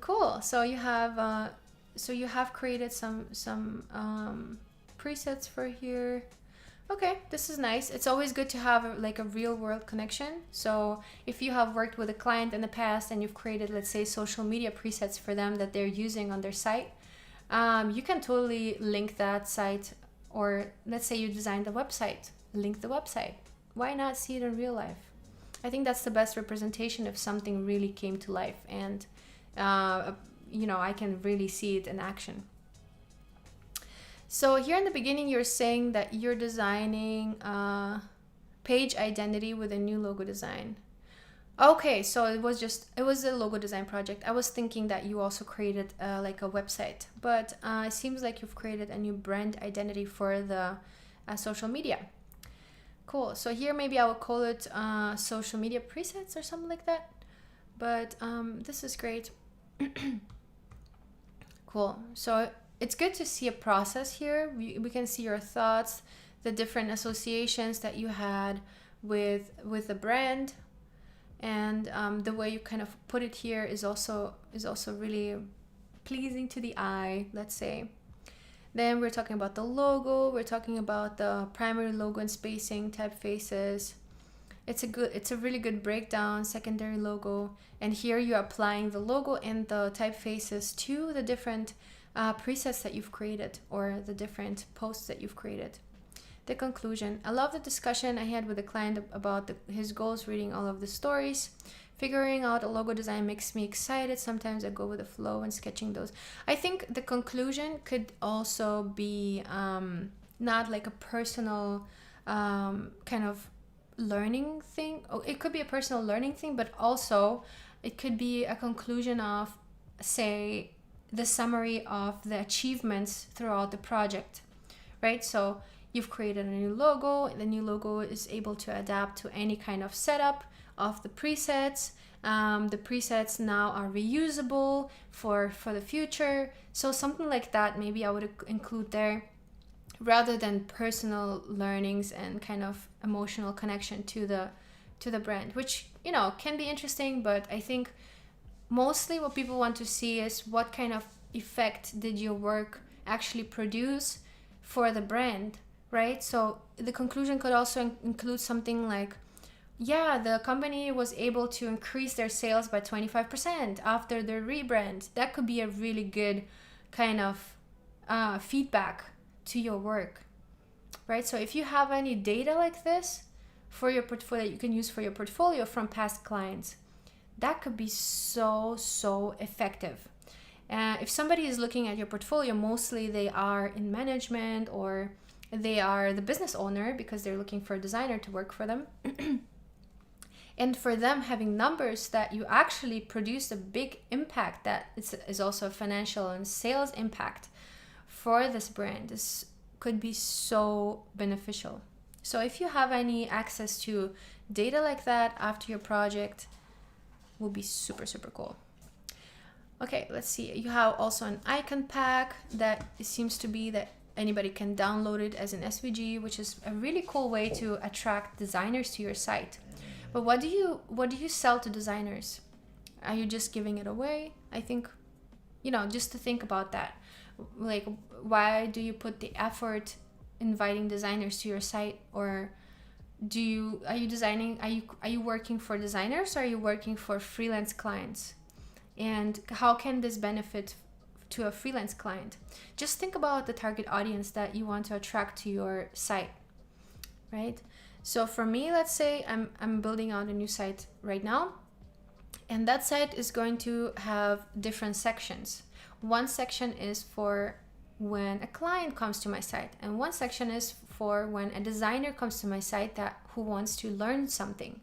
S1: Cool. So you have created some presets for here. Okay, this is nice. It's always good to have like a real world connection. So if you have worked with a client in the past and you've created, let's say, social media presets for them that they're using on their site, you can totally link that site. Or let's say you designed the website, link the website. Why not see it in real life? I think that's the best representation if something really came to life, and you know, I can really see it in action. So here in the beginning, you're saying that you're designing page identity with a new logo design. Okay, so it was a logo design project. I was thinking that you also created like a website, but it seems like you've created a new brand identity for the social media. Cool. So here maybe I will call it social media presets or something like that. But this is great. Cool. So it's good to see a process here. We can see your thoughts, the different associations that you had with the brand, and the way you kind of put it here is also really pleasing to the eye, let's say. Then we're talking about the logo. We're talking about the primary logo and spacing, typefaces. It's a really good breakdown, secondary logo. And here you're applying the logo and the typefaces to the different presets that you've created or the different posts that you've created. The conclusion. I love the discussion I had with the client about his goals, reading all of the stories. Figuring out a logo design makes me excited. Sometimes I go with the flow and sketching those. I think the conclusion could also be not like a personal kind of learning thing. Oh, it could be a personal learning thing, but also it could be a conclusion of, say, the summary of the achievements throughout the project, right? So you've created a new logo. The new logo is able to adapt to any kind of setup of the presets. The presets now are reusable for the future. So something like that, maybe I would include there, rather than personal learnings and kind of emotional connection to the brand, which, you know, can be interesting, but I think mostly what people want to see is what kind of effect did your work actually produce for the brand, right? So the conclusion could also include something like, yeah, the company was able to increase their sales by 25% after their rebrand. That could be a really good kind of feedback to your work, right? So if you have any data like this for your portfolio that you can use for your portfolio from past clients, that could be so effective. If somebody is looking at your portfolio, mostly they are in management or they are the business owner because they're looking for a designer to work for them. And for them, having numbers that you actually produced a big impact that is also a financial and sales impact for this brand could be so beneficial. So if you have any access to data like that after your project, will be super cool. Okay, let's see. You have also an icon pack that it seems to be that anybody can download it as an SVG, which is a really cool way to attract designers to your site. But what do you sell to designers? Are you just giving it away? I think, you know, just to think about that. Like, why do you put the effort inviting designers to your site? Or are you working for designers, or are you working for freelance clients? And how can this benefit to a freelance client? Just think about the target audience that you want to attract to your site, right? So for me, let's say I'm building out a new site right now, and that site is going to have different sections. One section is for when a client comes to my site, and one section is for when a designer comes to my site who wants to learn something,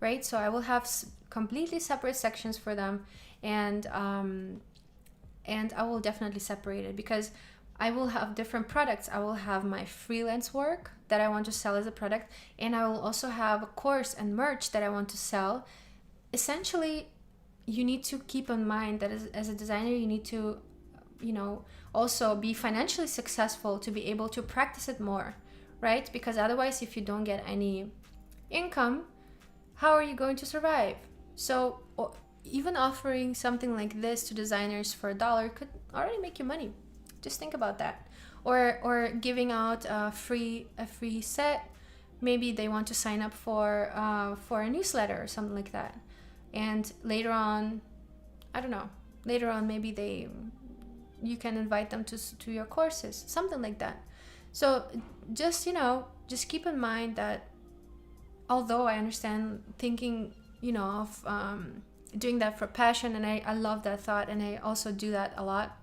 S1: right? So I will have completely separate sections for them, and I will definitely separate it because I will have different products. I will have my freelance work that I want to sell as a product, and I will also have a course and merch that I want to sell. Essentially, you need to keep in mind that as a designer, you need to, you know, also be financially successful to be able to practice it more, right? Because otherwise, if you don't get any income, how are you going to survive? So even offering something like this to designers for $1 could already make you money. Just think about that. Or giving out a free set. Maybe they want to sign up for a newsletter or something like that. And later on, I don't know. Later on, maybe you can invite them to your courses, something like that. So just, you know, just keep in mind that although I understand thinking, you know, of doing that for passion, and I love that thought, and I also do that a lot.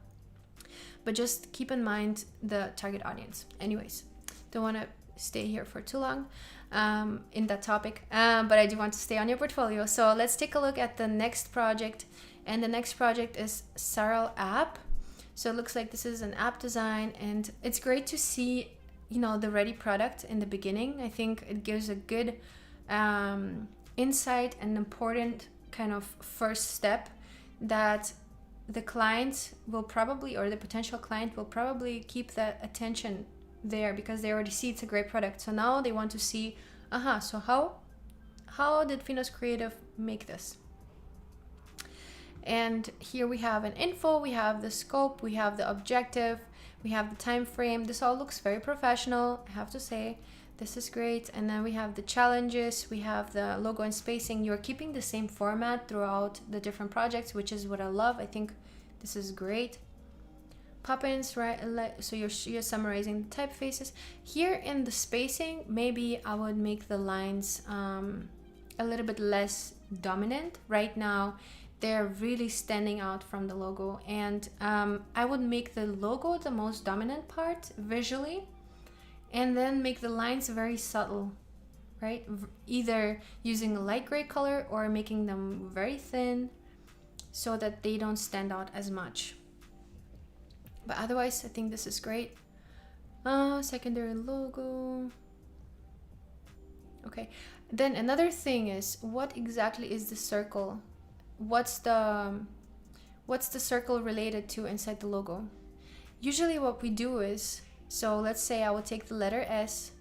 S1: But just keep in mind the target audience. Anyways, don't want to stay here for too long in that topic, but I do want to stay on your portfolio. So let's take a look at the next project. And the next project is Saral app. So it looks like this is an app design, and it's great to see, you know, the ready product in the beginning. I think it gives a good insight and important kind of first step that the client will probably, or the potential client will probably keep that attention there because they already see it's a great product. So now they want to see, so how did Finos Creative make this? And here we have an info, we have the scope, we have the objective, we have the time frame. This all looks very professional, I have to say. This is great. And then we have the challenges, we have the logo and spacing. You're keeping the same format throughout the different projects, which is what I love. I think this is great. pop-ins, right? So you're summarizing the typefaces. Here in the spacing, maybe I would make the lines a little bit less dominant. Right now, they're really standing out from the logo, and I would make the logo the most dominant part visually, and then make the lines very subtle, right? Either using a light gray color or making them very thin so that they don't stand out as much. But otherwise, I think this is great. Secondary logo. Okay, then another thing is, what exactly is the circle? What's the circle related to inside the logo? Usually what we do is, so let's say I will take the letter S.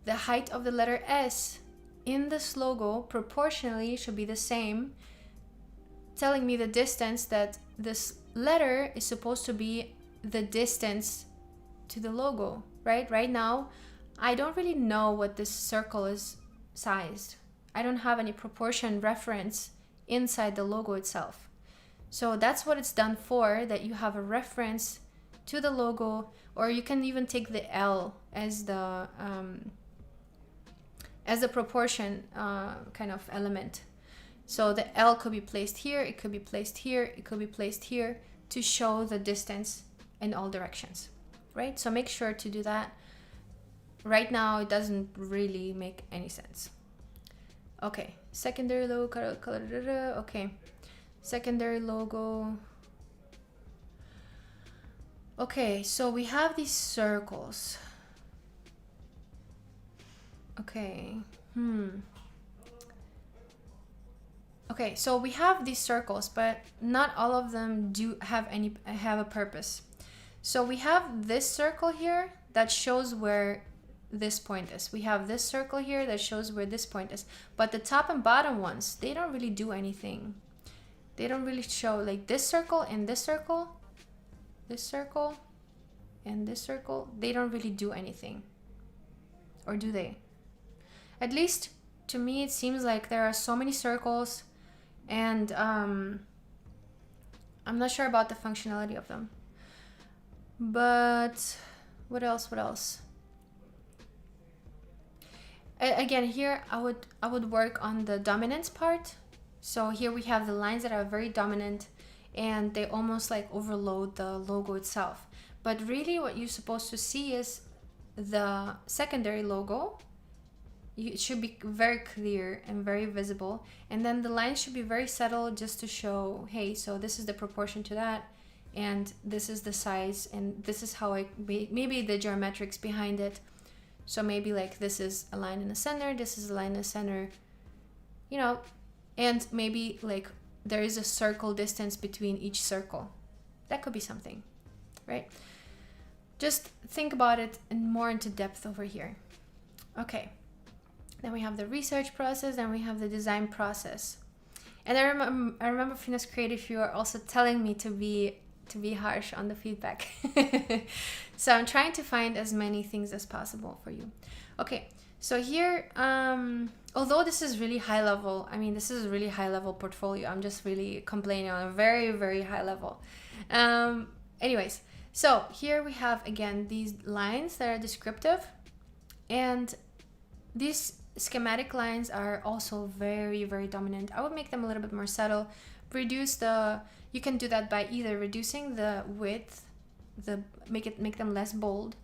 S1: The height of the letter S in this logo proportionally should be the same, telling me the distance that this letter is supposed to be the distance to the logo, right? Right now, I don't really know what this circle is sized. I don't have any proportion reference inside the logo itself. So that's what it's done for, that you have a reference to the logo, or you can even take the L as the proportion kind of element. So the L could be placed here, it could be placed here, it could be placed here to show the distance in all directions, right? So make sure to do that. Right now, it doesn't really make any sense. Okay, secondary logo, color, okay. Secondary logo. Okay, so we have these circles. Okay, Okay, so we have these circles, but not all of them do have a purpose. So we have this circle here that shows where this point is. We have this circle here that shows where this point is. But the top and bottom ones, they don't really do anything. They don't really show, like this circle and this circle, this circle and this circle, they don't really do anything. Or do they? At least to me, it seems like there are so many circles, and I'm not sure about the functionality of them. But what else? Again, here I would work on the dominance part. So here we have the lines that are very dominant, and they almost like overload the logo itself. But really what you're supposed to see is the secondary logo. It should be very clear and very visible, and then the lines should be very subtle, just to show, hey, so this is the proportion to that, and this is the size, and this is how maybe the geometrics behind it. So maybe like this is a line in the center, this is a line in the center, you know, and maybe like there is a circle distance between each circle. That could be something, right? Just think about it and more into depth over here. Okay. Then we have the research process, then we have the design process. And I remember Finas Creative, you are also telling me to be harsh on the feedback. So I'm trying to find as many things as possible for you. Okay, so here, although this is really high level, I mean, this is a really high level portfolio. I'm just really complaining on a very, very high level. Anyways, so here we have, again, these lines that are descriptive, and these schematic lines are also very, very dominant. I would make them a little bit more subtle. You can do that by either reducing the width, make them less bold,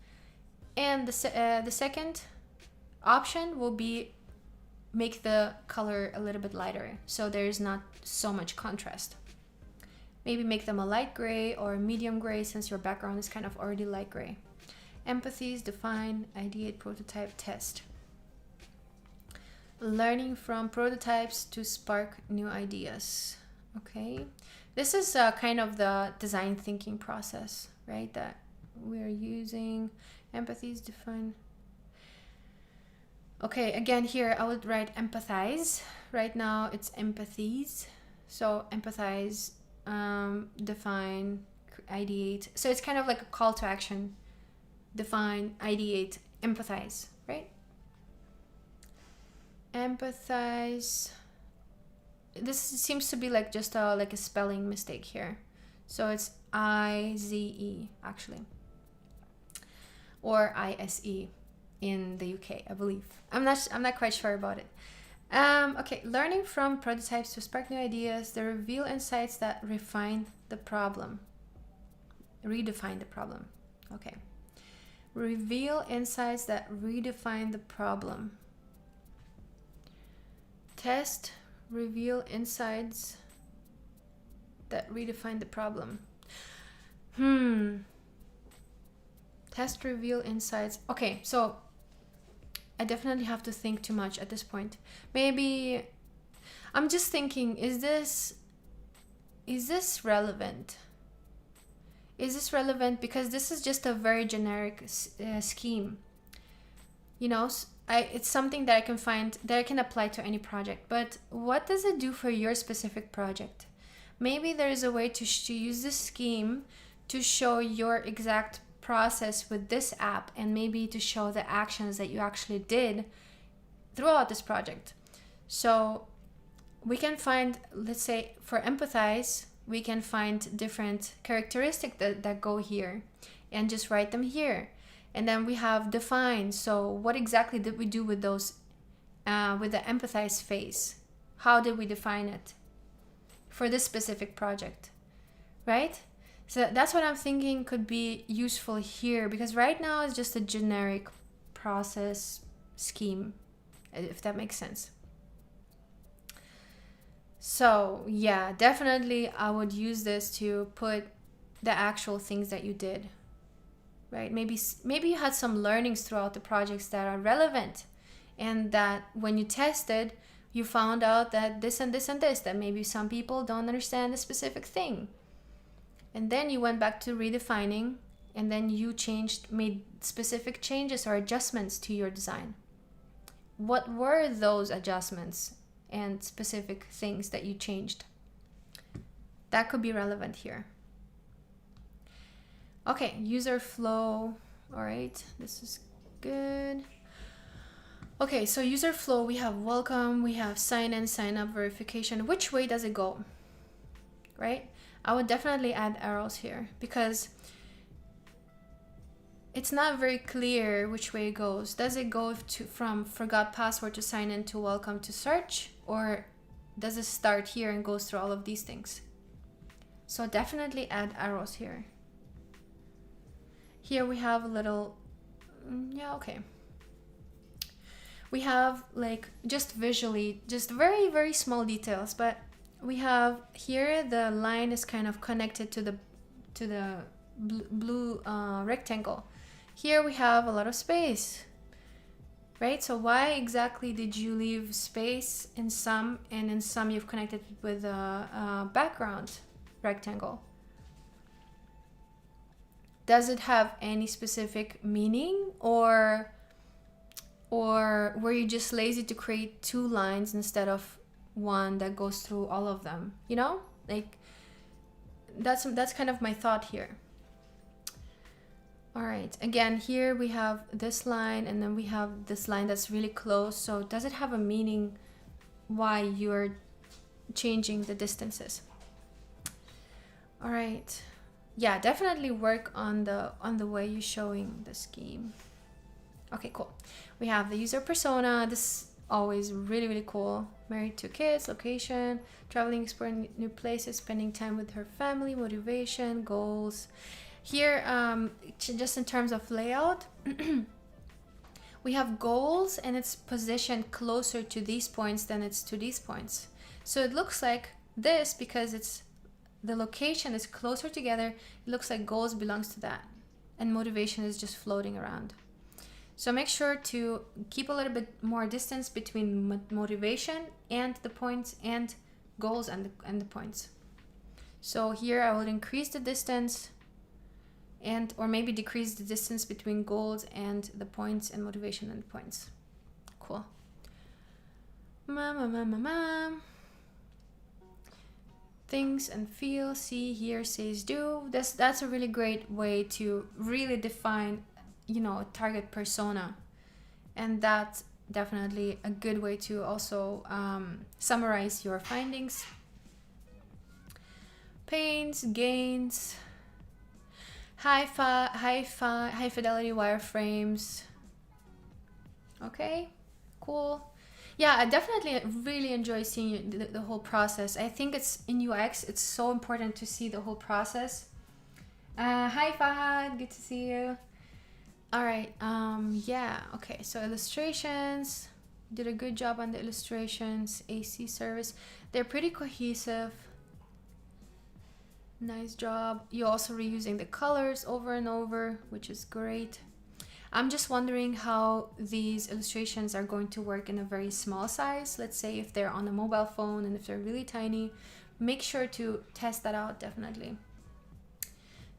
S1: and the second option will be make the color a little bit lighter, so there is not so much contrast. Maybe make them a light gray or a medium gray, since your background is kind of already light gray. Empathies, define, ideate, prototype, test. Learning from prototypes to spark new ideas. Okay, this is kind of the design thinking process, right, that we're using. Empathies, define. Okay, again, here I would write empathize. Right now it's empathies. So empathize, define, ideate. So it's kind of like a call to action. Define, ideate, empathize, right? Empathize. This seems to be like just a spelling mistake here. So it's IZE actually, or ISE in the UK, I believe. I'm not quite sure about it. Okay, learning from prototypes to spark new ideas, they reveal insights that redefine the problem. Okay. Reveal insights that redefine the problem. Test, reveal insights that redefine the problem. Test, reveal insights. Okay, so I definitely have to think too much at this point. Maybe I'm just thinking, is this relevant? Is this relevant? Because this is just a very generic scheme. You know, it's something that I can find, that I can apply to any project. But what does it do for your specific project? Maybe there is a way to use this scheme to show your exact process with this app, and maybe to show the actions that you actually did throughout this project. So we can find, let's say for empathize, we can find different characteristics that go here and just write them here. And then we have define. So what exactly did we do with those, with the empathize phase? How did we define it for this specific project, right? So that's what I'm thinking could be useful here, because right now it's just a generic process scheme, if that makes sense. So yeah, definitely I would use this to put the actual things that you did, right? Maybe you had some learnings throughout the projects that are relevant, and that when you tested, you found out that this and this and this, that maybe some people don't understand a specific thing. And then you went back to redefining, and then you made specific changes or adjustments to your design. What were those adjustments and specific things that you changed? That could be relevant here. Okay, user flow. All right, this is good. Okay, so user flow, we have welcome, we have sign in, sign up, verification. Which way does it go, right? I would definitely add arrows here, because it's not very clear which way it goes. Does it go from forgot password to sign in to welcome to search, or does it start here and goes through all of these things? So definitely add arrows here. Here we have a little, yeah, okay. We have like just visually, just very, very small details, but we have here the line is kind of connected to the blue rectangle. Here we have a lot of space, right? So why exactly did you leave space in some, and in some you've connected with a background rectangle? Does it have any specific meaning, or were you just lazy to create two lines instead of one that goes through all of them? You know, like that's kind of my thought here. All right, again, here we have this line, and then we have this line that's really close. So does it have a meaning why you're changing the distances? All right, yeah, definitely work on the way you're showing the scheme. Okay, cool. We have the user persona. This is always really, really cool. Married, 2 kids, location, traveling, exploring new places, spending time with her family, motivation, goals. Here, just in terms of layout, we have goals, and it's positioned closer to these points than it's to these points. So it looks like this, because the location is closer together, it looks like goals belongs to that, and motivation is just floating around. So make sure to keep a little bit more distance between motivation and the points, and goals and the points. So here I will increase the distance, or maybe decrease the distance between goals and the points, and motivation and the points. Cool. Things and feel, see, hear, says, do. That's a really great way to really define, you know, a target persona, and that's definitely a good way to also summarize your findings. paints, gains, high fidelity wireframes. Okay, cool. Yeah, I definitely really enjoy seeing the whole process. I think it's in UX, it's so important to see the whole process. Hi Fahad, good to see you. All right, yeah, okay, so illustrations, did a good job on the illustrations. AC service, they're pretty cohesive. Nice job. You're also reusing the colors over and over, which is great. I'm just wondering how these illustrations are going to work in a very small size. Let's say if they're on a mobile phone and if they're really tiny, make sure to test that out definitely.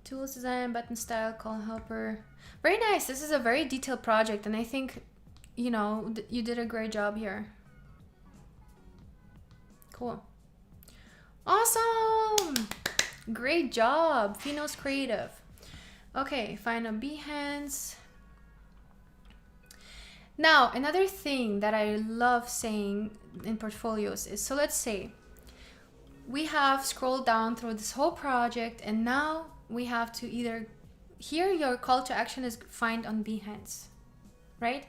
S1: Tools design, button style, call helper. Very nice. This is a very detailed project and I think, you know, you did a great job here. Cool. Awesome. Great job. Finos Creative. Okay, find a Behance. Now, another thing that I love saying in portfolios is, so let's say we have scrolled down through this whole project and now we have to either, here your call to action is find on Behance, right?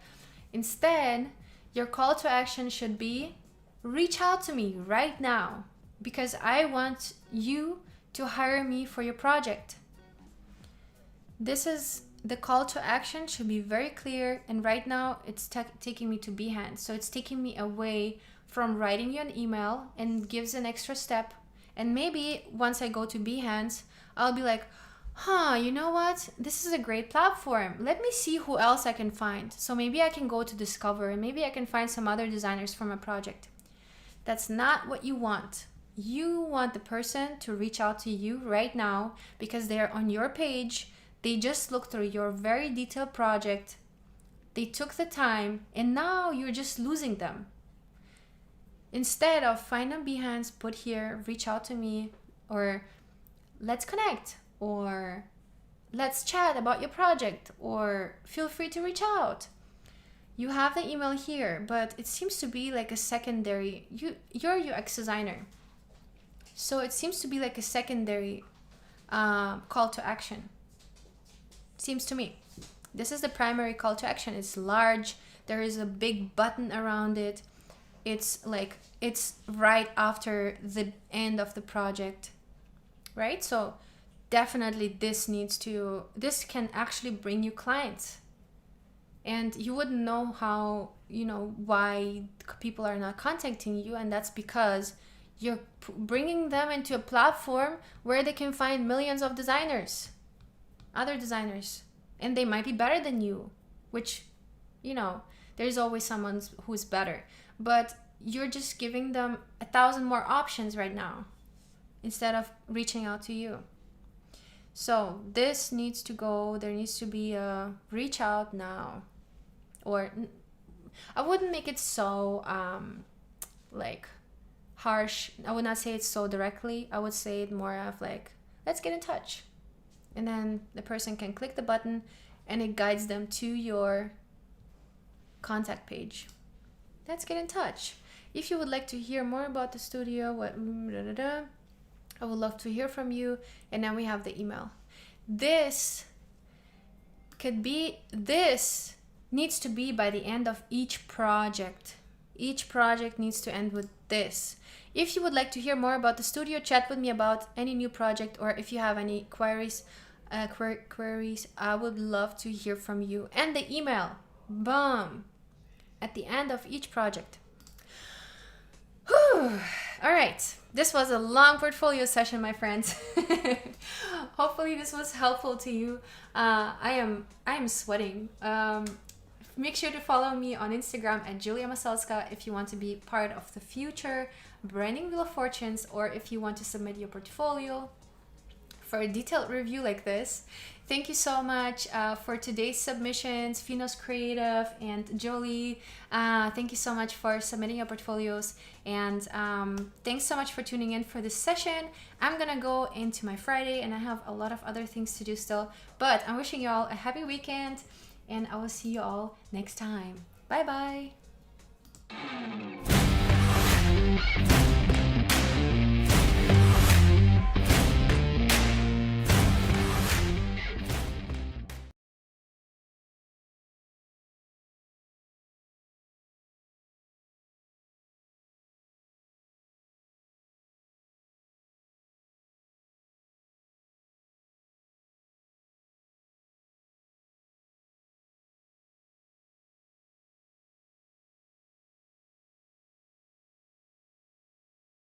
S1: Instead, your call to action should be reach out to me right now because I want you to hire me for your project. This is the call to action should be very clear, and right now it's taking me to Behance, so it's taking me away from writing you an email and gives an extra step. And maybe once I go to Behance, I'll be like, you know what, this is a great platform, let me see who else I can find. So maybe I can go to Discover and maybe I can find some other designers for my project. That's not what you want. You want the person to reach out to you right now because they're on your page. They just looked through your very detailed project. They took the time and now you're just losing them. Instead of find on Behance, put here, reach out to me, or let's connect, or let's chat about your project, or feel free to reach out. You have the email here, but it seems to be like a secondary, you're a UX designer. So it seems to be like a secondary call to action. Seems to me. This is the primary call to action. It's large. There is a big button around it. It's like, it's right after the end of the project, right? So definitely this can actually bring you clients. And you wouldn't know how, why people are not contacting you. And that's because you're bringing them into a platform where they can find millions of designers, other designers, and they might be better than you, which, there's always someone who's better, but you're just giving them 1,000 more options right now instead of reaching out to you. So this needs to go, there needs to be a reach out now, or I wouldn't make it so like harsh. I would not say it so directly. I would say it more of like, let's get in touch. And then the person can click the button and it guides them to your contact page. Let's get in touch. If you would like to hear more about the studio, I would love to hear from you. And then we have the email. This needs to be by the end of each project. Each project needs to end with this. If you would like to hear more about the studio, chat with me about any new project, or if you have any queries, I would love to hear from you. And the email, boom, at the end of each project. Whew. All right, this was a long portfolio session, my friends. Hopefully this was helpful to you. I am sweating. Make sure to follow me on Instagram at Julia Masalska if you want to be part of the future Branding Wheel of Fortunes, or if you want to submit your portfolio for a detailed review like this. Thank you so much for today's submissions, Finos Creative and Jolie. Thank you so much for submitting your portfolios, and thanks so much for tuning in for this session. I'm gonna go into my Friday and I have a lot of other things to do still, but I'm wishing you all a happy weekend and I will see you all next time. Bye bye.